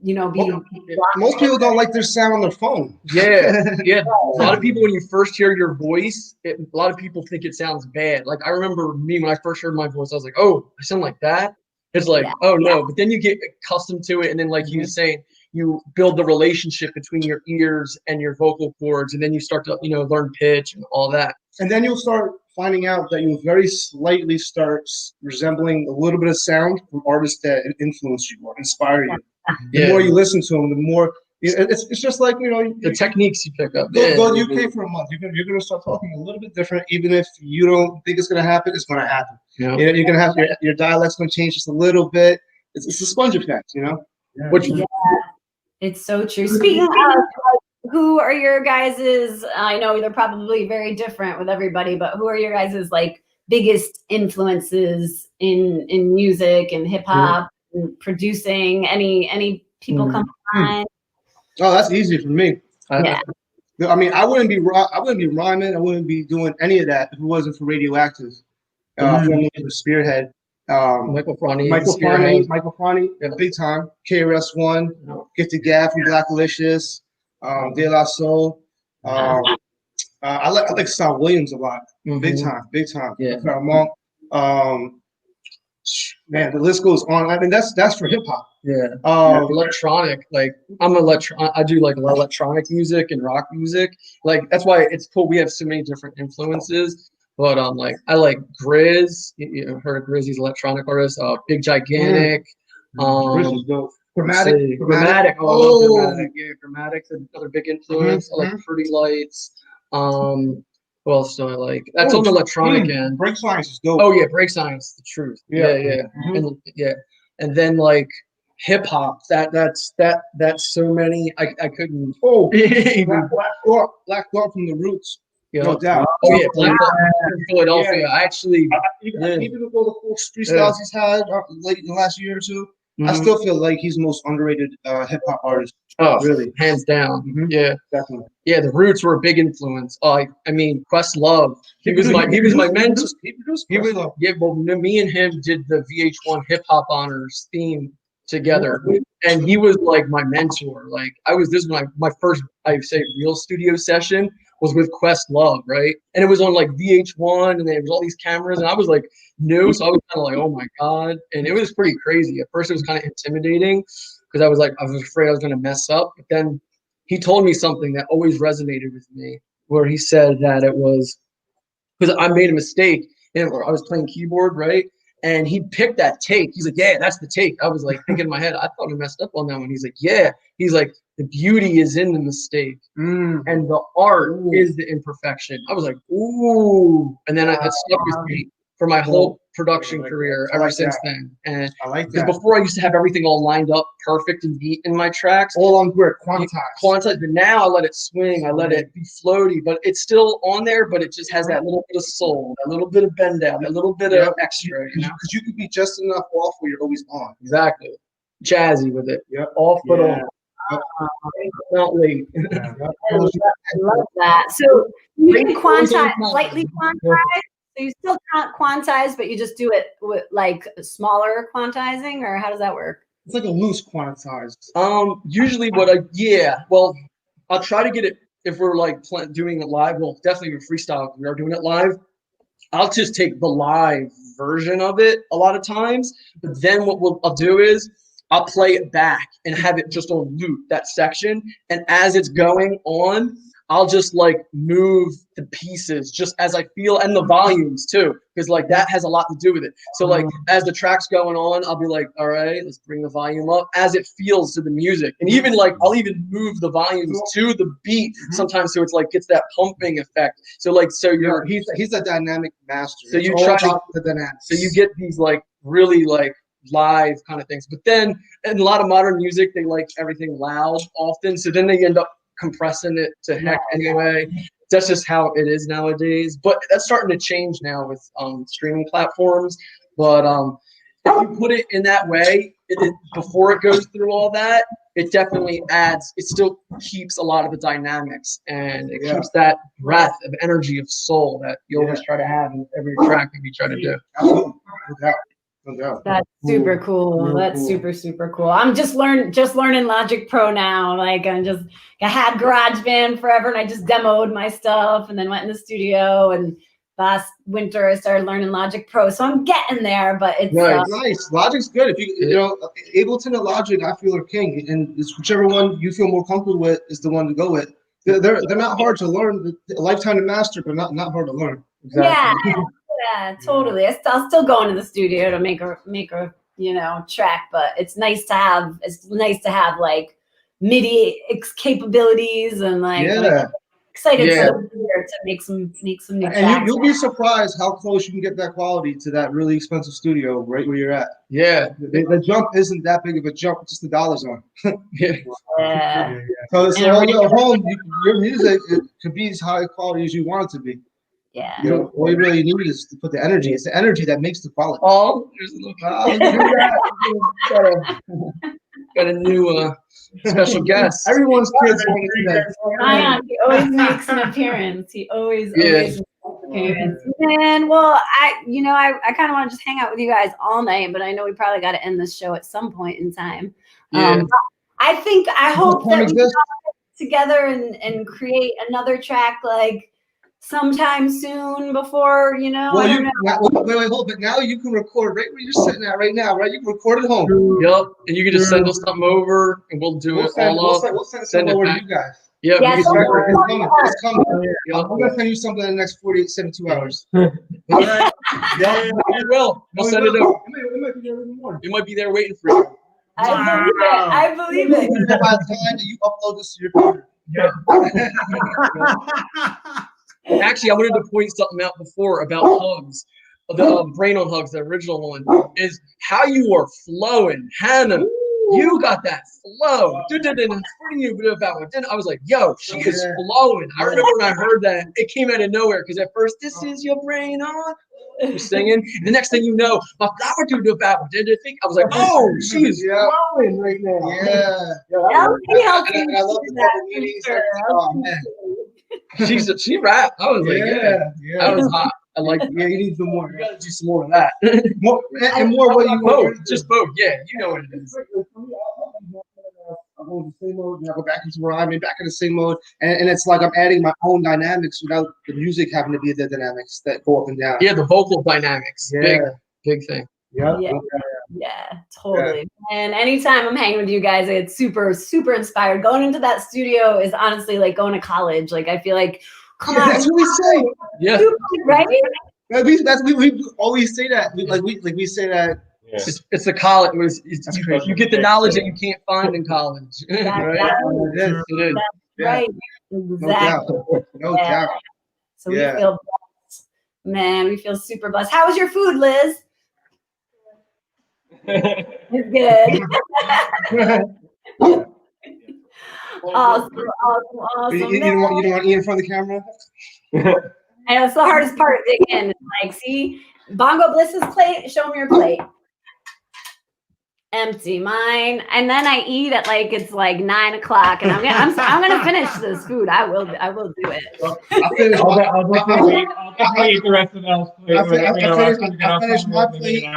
you know, be most people don't like their sound on their phone. Yeah. A lot of people, when you first hear your voice, a lot of people think it sounds bad. Like, I remember me when I first heard my voice, I was like, oh, I sound like that. It's like, oh no, but then you get accustomed to it, and then, like you were saying, you build the relationship between your ears and your vocal cords, and then you start to, you know, learn pitch and all that. And then you'll start finding out that you very slightly start resembling a little bit of sound from artists that influence you or inspire you. The more you listen to them, the more it's just like, you know, the techniques you pick up. Go to UK for a month. You're gonna start talking a little bit different, even if you don't think it's gonna happen. It's gonna happen. Yeah. You know, you're gonna have your dialect's gonna change just a little bit. It's a sponge effect, you know. It's so true. Speaking of, who are your guys's? I know they're probably very different with everybody, but who are your guys's like biggest influences in music and hip hop and producing? Any people come to mind? Oh, that's easy for me. Yeah. I mean, I wouldn't be rhyming. I wouldn't be doing any of that if it wasn't for Radioactive. Formerly the Spearhead. Michael Froney, big time. KRS-One, Gifted Gab from Blackalicious, De La Soul. I like Sal Williams a lot. Big time. Yeah. Monk. Man, the list goes on. I mean, that's for hip hop. Yeah. Electronic, like I do like electronic music and rock music. Like, that's why it's cool. We have so many different influences. But like, I like Grizz. You know, heard of Grizz? He's an electronic artist. Big Gigantic. Chromatic. Chromatic. Oh, I love Chromatic. Yeah, Chromatic's another big influence. I like Pretty Lights. Who else do I like? That's on the electronic end. Break Science is dope. Oh yeah, Break Science, the truth. Yeah. And then like hip hop. That's so many. I couldn't. Even Black Dog from the Roots. No doubt. Oh yeah, Black Dog from Philadelphia. I actually even with all the cool freestyles he's had late in the last year or two, I still feel like he's the most underrated hip hop artist. Oh, really, hands down. Yeah, definitely. Yeah, the Roots were a big influence. I mean, Questlove. He was my mentor. Well, me and him did the VH1 Hip Hop Honors theme together, and he was like my mentor. Like, this was my first, I say, real studio session was with Questlove, right? And it was on like VH1, and there was all these cameras, and I was like new, so I was kind of like, oh my god, and it was pretty crazy. At first, it was kind of intimidating because I was afraid I was gonna mess up. But then he told me something that always resonated with me, where he said that it was because I made a mistake and I was playing keyboard, right? And he picked that take. He's like, yeah, that's the take. I was like thinking in my head, I thought I messed up on that one. He's like, yeah. He's like, the beauty is in the mistake, and the art is the imperfection. I was like, ooh. And then it stuck with me for my whole production career ever since then. And I like because that. before I used to have everything all lined up perfect and neat in my tracks. All on grid, quantized. But now I let it swing. I let it be floaty, but it's still on there, but it just has that little bit of soul, that little bit of bend down, that little bit of extra. Because you could be just enough off where you're always on. Exactly. jazzy with it. Yep. Off but Yeah. on. Not late. I love that. So you can quantize, slightly quantize. So you still can't quantize, but you just do it with like smaller quantizing, or how does that work? It's like a loose quantized. Usually I'll try to get it if we're like doing it live. Well, definitely with freestyle, if we are doing it live. I'll just take the live version of it a lot of times, but then what I'll do is I'll play it back and have it just on loop, that section. And as it's going on, I'll just like move the pieces just as I feel, and the volumes too, because like that has a lot to do with it. So like as the track's going on, I'll be like, all right, let's bring the volume up as it feels to the music. And even like I'll even move the volumes to the beat sometimes, so it's like gets that pumping effect. So like He's a dynamic master. So It's you all try about the dynamics. So you get these like really like live kind of things. But then in a lot of modern music, they like everything loud often. So then they end up compressing it to heck anyway. That's just how it is nowadays. But that's starting to change now with streaming platforms. But if you put it in that way, before it goes through all that, it definitely adds, it still keeps a lot of the dynamics, and it keeps that breath of energy of soul that you always try to have in every track that you try to do. Absolutely. No doubt. No doubt. That's super cool. That's super cool. I'm just learning Logic Pro now. Like I had GarageBand forever, and I just demoed my stuff, and then went in the studio. And last winter I started learning Logic Pro, so I'm getting there. But it's nice. Logic's good. If you know Ableton and Logic, I feel are king, and it's whichever one you feel more comfortable with is the one to go with. They're not hard to learn. A lifetime to master, but not hard to learn. Exactly. Yeah, totally. I'll still go into the studio to make a track, but it's nice to have like MIDI capabilities, and like I'm excited for the year to make some new tracks. And you'll be surprised how close you can get that quality to that really expensive studio right where you're at. Yeah. The jump isn't that big of a jump, just the dollars on. Yeah. So all your home, your music, it could be as high quality as you want it to be. Yeah. You know, all you really need is to put the energy. It's the energy that makes the quality. Oh, there's got a new special guest. Everyone's kids want to do that. He always makes an appearance. He always makes an appearance. And well, I kind of want to just hang out with you guys all night, but I know we probably got to end this show at some point in time. I hope that we can all get together and create another track like sometime soon before, Well, wait, hold. But now you can record right where you're sitting at right now, right? You can record at home. Yep, and you can just send us something over, and we'll do it all up. We'll send it over to you guys. Yeah, it's coming. It's coming. I'm gonna send you something in the next 72 hours. All right. Yeah, we will. We'll send it over. It might be there waiting for you. I believe it. By the time that you upload this to your computer. Actually, I wanted to point something out before about hugs. The Brain on Hugs, the original one, is how you are flowing. Hannah, you got that flow. I was like, yo, she is flowing. I remember when I heard that, it came out of nowhere, because at first, this is your brain on. You're singing. And the next thing you know, my flower do the battle. I was like, oh, she is flowing right now. Yeah. I love the meetings. Oh, man. She rapped. I was like, that was hot. I like, you need some more. You gotta do some more of that. More what you both. Just both. Yeah, you know what it is. I go in the same mode, and I go back into where I'm in, back in the same mode, and it's like I'm adding my own dynamics without the music having to be the dynamics that go up and down. Yeah, the vocal dynamics. Big thing. Yeah, totally. And anytime I'm hanging with you guys, I get super inspired. Going into that studio is honestly like going to college. Like I feel like, come on, that's what we say. Yeah, right. We always say that. We say that. Yeah. It's the college. You get the knowledge that you can't find in college. Right? It is. Right. Exactly. No doubt. So we feel blessed. Man, we feel super blessed. How was your food, Liz? It's good. Awesome. You don't want to eat in front of the camera? And it's the hardest part to dig in. Like, see, Bongo Bliss's plate, show me your plate. empty. Mine, and then I eat at like it's like 9 o'clock, and I'm gonna finish this food. I will do it. I finished I'll definitely eat the rest of Elle's plate. I finished my plate, and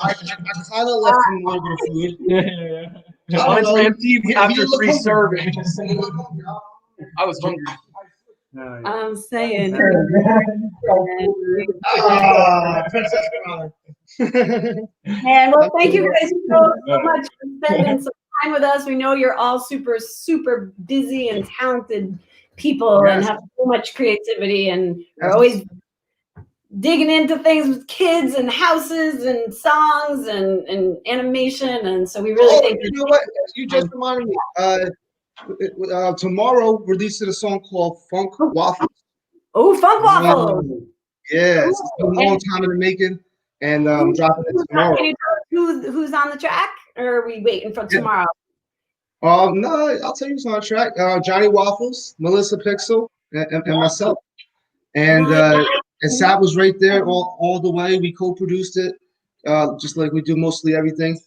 I kind of left him a little bit of food. Yeah. I don't Mine's know. empty after He looked 3 hungry. servings. I was hungry. I'm saying. Princess Connor. And well, thank you guys so much for spending some time with us. We know you're all super, super busy and talented people and have so much creativity and are always digging into things with kids and houses and songs and animation. And so we really think you know what? You just reminded me. Tomorrow, releasing a song called Funk Waffles. Oh, Funk Waffles. Yes, it's been a long time in the making, and dropping it tomorrow. Can you tell us who's on the track, or are we waiting for tomorrow? No, I'll tell you who's on the track. Johnny Waffles, Melissa Pixel, and myself. And Sab was right there all the way. We co-produced it, just like we do mostly everything.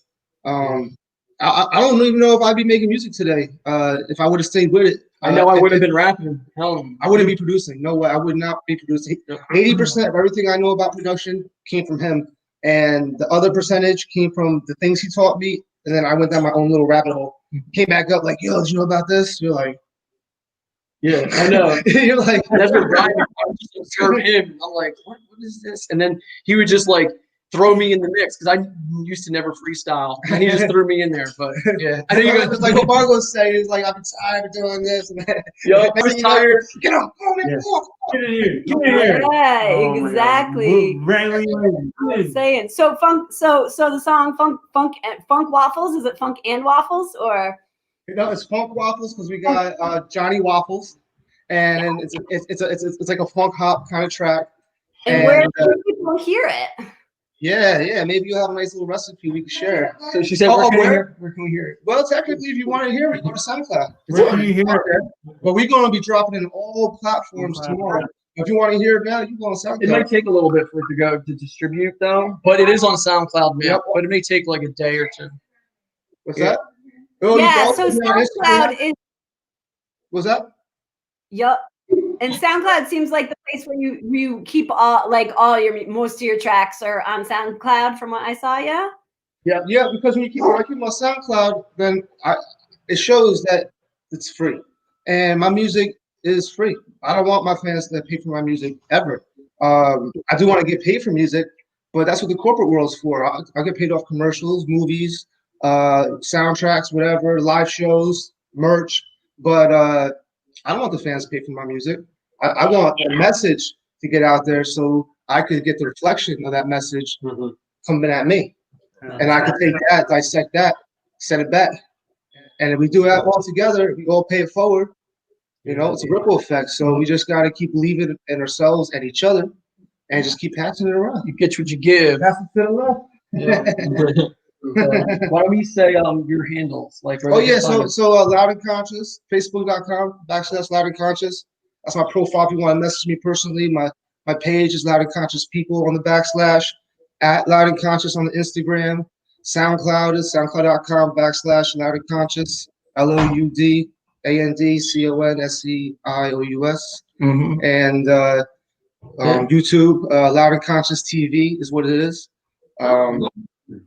I don't even know if I'd be making music today. If I would have stayed with it, I know I would have been rapping. Hell, I wouldn't be producing. No way, I would not be producing. 80% of everything I know about production came from him, and the other percentage came from the things he taught me. And then I went down my own little rabbit hole. Came back up like, yo, did you know about this? You're like, yeah, I know. you're like, that's what driving. I just observe him. I'm like, what is this? And then he would just like throw me in the mix because I used to never freestyle. And he just threw me in there. But yeah, I know you guys like what Margo's saying is like, I'm tired of doing this. And yo, I was tired. Get up, Get in here. Get in here. Yeah, Oh exactly. I'm saying so the song Funk Waffles, is it Funk and Waffles or? It's Funk Waffles because we got Johnny Waffles, and it's like a funk hop kind of track. And where can people hear it? Yeah, maybe you'll have a nice little recipe we can share. So she said, where can we hear it? Well, technically, if you want to hear it, go to SoundCloud. Where can you hear it? But we're going to be dropping it in all platforms tomorrow. If you want to hear it now, you go on SoundCloud. It might take a little bit for it to go to distribute, though. But it is on SoundCloud now. Yep. But it may take like a day or two. What's that? Oh, yeah, so SoundCloud is. What's that? Yup. And SoundCloud seems like the place where you keep most of your tracks are on SoundCloud from what I saw. Yeah. Yeah, because when I keep on SoundCloud, then it shows that it's free, and my music is free. I don't want my fans to pay for my music ever. I do want to get paid for music, but that's what the corporate world's for. I get paid off commercials, movies, soundtracks, whatever, live shows, merch, but I don't want the fans to pay for my music. I want the message to get out there so I could get the reflection of that message coming at me. And I could take that, dissect that, send it back. And if we do that all together, we all pay it forward. It's a ripple effect. So we just got to keep believing in ourselves and each other and just keep passing it around. You get what you give. That's the love. Why don't we say your handles? Like, so Loud and Conscious, Facebook.com/Loud and Conscious. That's my profile. If you want to message me personally, my page is Loud and Conscious People on the / at Loud and Conscious on the Instagram. SoundCloud is soundcloud.com/Loud and Conscious, LOUDANDCONSEIOUS. And YouTube, Loud and Conscious TV is what it is.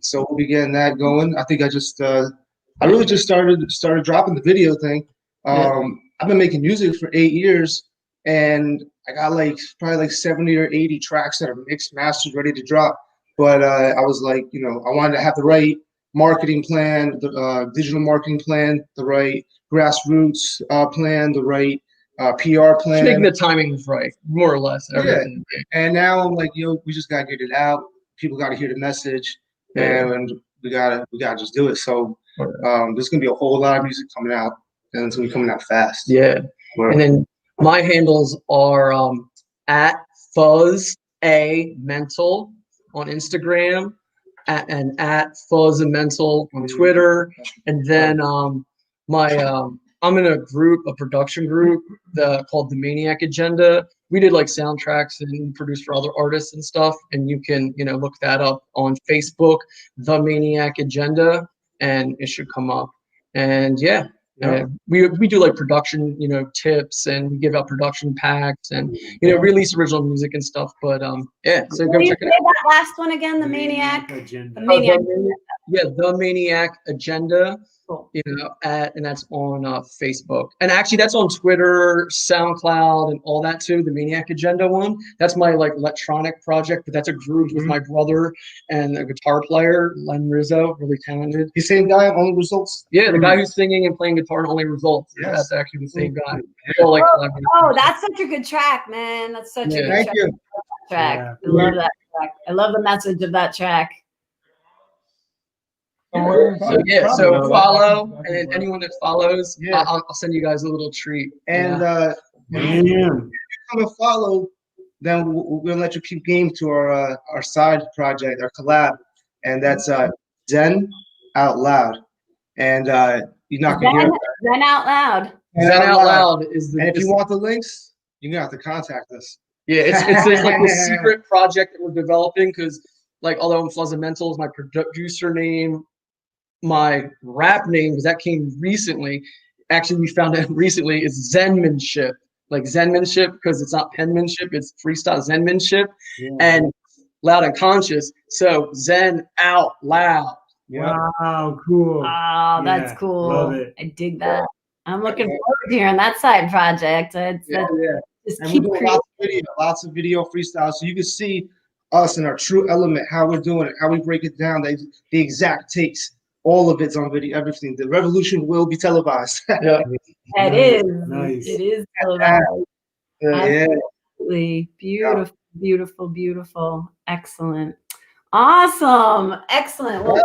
So we'll be getting that going. I think I really just started dropping the video thing. I've been making music for 8 years, and I got probably 70 or 80 tracks that are mixed, mastered, ready to drop. But I was like, I wanted to have the right marketing plan, the digital marketing plan, the right grassroots plan, the right PR plan. Just making the timing right, more or less. Everything. Yeah. And now I'm like, we just gotta get it out. People gotta hear the message, and we gotta just do it. So there's gonna be a whole lot of music coming out, and it's gonna be coming out fast. Yeah. And then my handles are at FuzzAMental on Instagram, and at FuzzAMental on Twitter, and then my I'm in a production group called the Maniac Agenda. We did like soundtracks and produced for other artists and stuff. And you can, look that up on Facebook, The Maniac Agenda, and it should come up. And yeah. We do like production, tips, and we give out production packs and release original music and stuff. But yeah, so go check it out. That last one again, the Maniac. Agenda. The Maniac. The Maniac Agenda. Cool. And that's on Facebook, and actually that's on Twitter, SoundCloud, and all that too. The Maniac Agenda one. That's my like electronic project, but that's a group with my brother and a guitar player, Len Rizzo, really talented. The same guy on Only Results? Yeah, the guy who's singing and playing guitar on Only Results. Yes. That's actually the same guy. That's such a good track, man. That's such a good Thank you. track. I love that track. I love the message of that track. So follow, and anyone that follows, I'll send you guys a little treat. And if you come and follow, then we're gonna let you keep game to our side project, our collab, and that's Zen Out Loud. And you're not gonna hear that. Zen Out Loud. Zen Out Loud is the. And if you want the links, you're gonna have to contact us. Yeah, it's like the secret project that we're developing, because like although Fluzamental is my producer name. My rap name, because that came recently. Actually, we found out recently is Zenmanship, like Zenmanship, because it's not penmanship, it's freestyle Zenmanship, and loud and conscious. So Zen Out Loud. Wow, cool. Oh, that's cool. Love it. I dig that. I'm looking forward to hearing that side project. Just And keep we're doing lots of video freestyle, so you can see us in our true element, how we're doing it, how we break it down, the exact takes. All of it's on video, everything. The revolution will be televised. It is. Nice. It is televised. Yeah. Absolutely. Beautiful, beautiful, beautiful. Excellent. Awesome. Excellent. Well,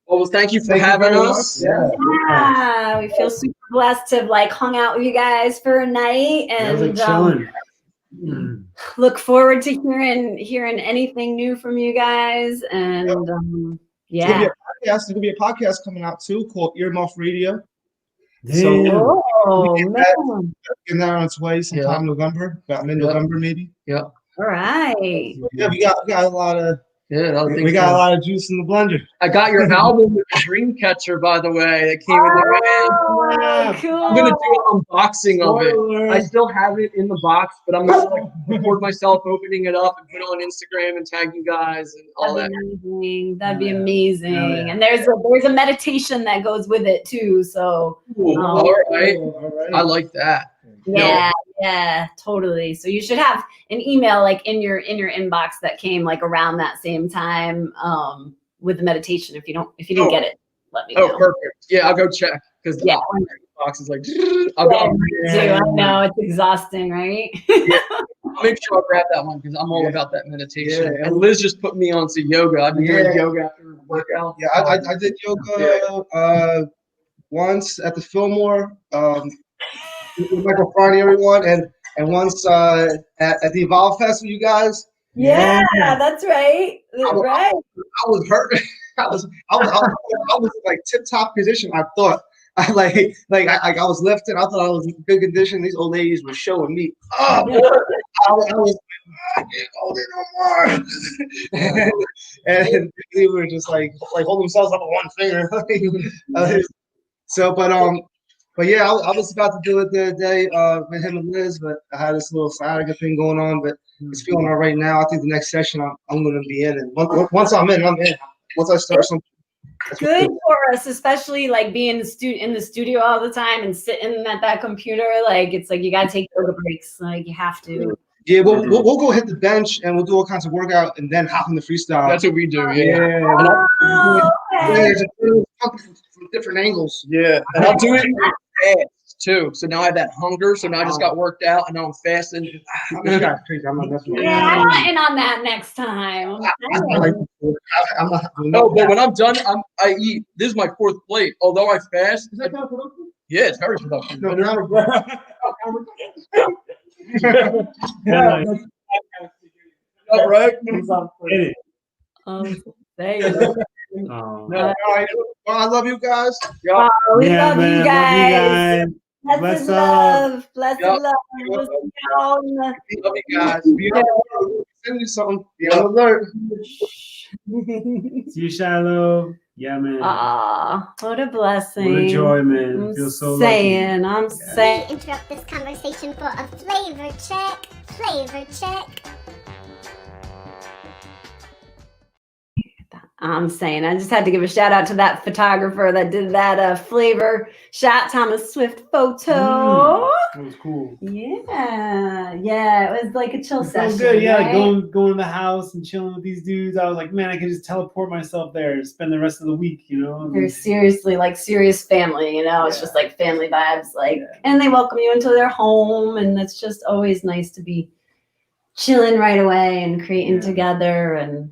Well, thank you for having us. yeah, we feel super blessed to have like hung out with you guys for a night, and chilling. Look forward to hearing anything new from you guys. And There's gonna be a podcast coming out too called Earmuff Radio. Damn. So, getting that on its way sometime November, about mid-November maybe. Yeah. All right. Yeah, we got a lot of we got a lot of juice in the blender. I got your album with Dreamcatcher, by the way, that came in the mail. Cool. I'm gonna do an unboxing of it. I still have it in the box, but I'm gonna like record myself opening it up and put it on Instagram and tag you guys and all that. Amazing. That'd be amazing. And there's a meditation that goes with it too. So all right. I like that. Yeah, totally. So you should have an email like in your inbox that came like around that same time with the meditation. If you didn't get it, let me know. Oh, perfect. Yeah, I'll go check because the box is like. I know it's exhausting, right? I'll make sure I grab that one because I'm all about that meditation. And Liz just put me onto yoga. I've been doing yoga after workout. Yeah, I did yoga once at the Fillmore. Michael Friday, everyone, and once at the Evolve Fest with you guys. Yeah, that's right. I was hurt. I was like tip top position. I thought I was lifting. I thought I was in good condition. These old ladies were showing me. I was I can't hold it no more. and they were just like holding themselves up with one finger. But yeah, I was about to do it the other day with him and Liz, but I had this little sciatica thing going on. But it's feeling all right now. I think the next session I'm going to be in, and once I'm in, I'm in. Once I start something. Good for us, especially like being in the studio all the time and sitting at that computer. Like it's like you gotta take yoga breaks. Like you have to. Yeah, we'll go hit the bench and we'll do all kinds of workout and then hop in the freestyle. That's what we do. From different angles. Yeah, and I'll do it fast too. So now I have that hunger. So now I just got worked out and now I'm fasting. I'm not messing with I'm not in on that next time. No, but when I'm done, I eat. This is my fourth plate. Although I fast. Is that kind of productive? Yeah, it's very productive. Right? There you go. Oh. No, all right. Well, I love you guys. Yeah. Oh, we Yeah, love man, you guys. Bless Blessed up. love. Blessed Yup. love. We'll see y'all in the Love you guys. Be on the alert. Send you something. Be on the alert. See you, Shiloh. Yeah, man. Ah, what a blessing. What a joy, man. I'm Feel so saying, lucky. I'm Yeah. saying. We interrupt this conversation for a flavor check. Flavor check. I'm saying, I just had to give a shout out to that photographer that did that flavor shot, Thomas Swift photo. That was cool. Yeah, it was like a chill It session. felt good, yeah. right? Going to the house and chilling with these dudes. I was like, man, I can just teleport myself there and spend the rest of the week, you know. They're seriously like serious family, you know. It's Yeah. just like family vibes, like, Yeah. and they welcome you into their home, and it's just always nice to be chilling right away and creating Yeah. together. And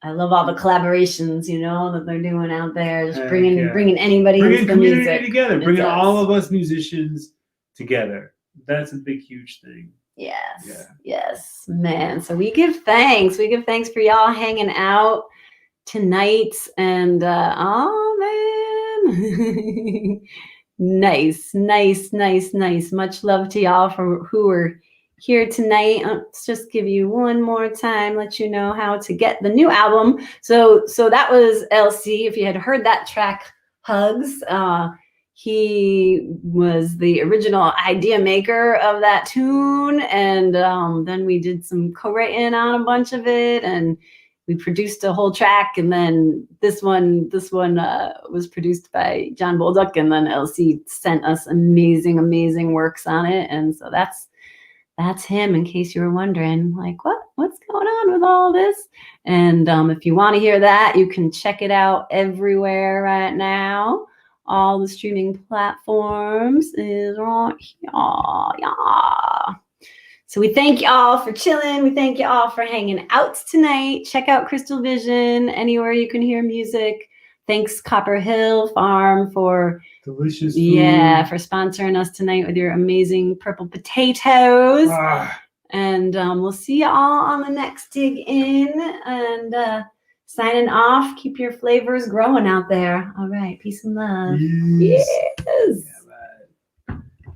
I love all the collaborations, you know, that they're doing out there, just Heck bringing yeah. bringing anybody Bringing into the community music. together, It bringing does. all of us musicians together. That's a big, huge thing. Yes. Yeah. Yes, man. So we give thanks. We give thanks for y'all hanging out tonight. And oh man. Nice. Much love to y'all for who are here tonight. Let's just give you one more time, let you know how to get the new album. So that was LC. If you had heard that track, Hugs, he was the original idea maker of that tune, and then we did some co-writing on a bunch of it, and we produced a whole track. And then this one was produced by John Bolduc, and then LC sent us amazing works on it. And so that's him, in case you were wondering, like, what's going on with all this. And if you want to hear that, you can check it out everywhere right now. All the streaming platforms is right here. Yeah. So we thank y'all for chilling. We thank y'all for hanging out tonight. Check out Crystal Vision anywhere you can hear music. Thanks Copper Hill Farm for delicious food. Yeah, for sponsoring us tonight with your amazing purple potatoes. Ah. And we'll see you all on the next Dig In. And signing off. Keep your flavors growing out there. All right. Peace and love. Yes. Yes.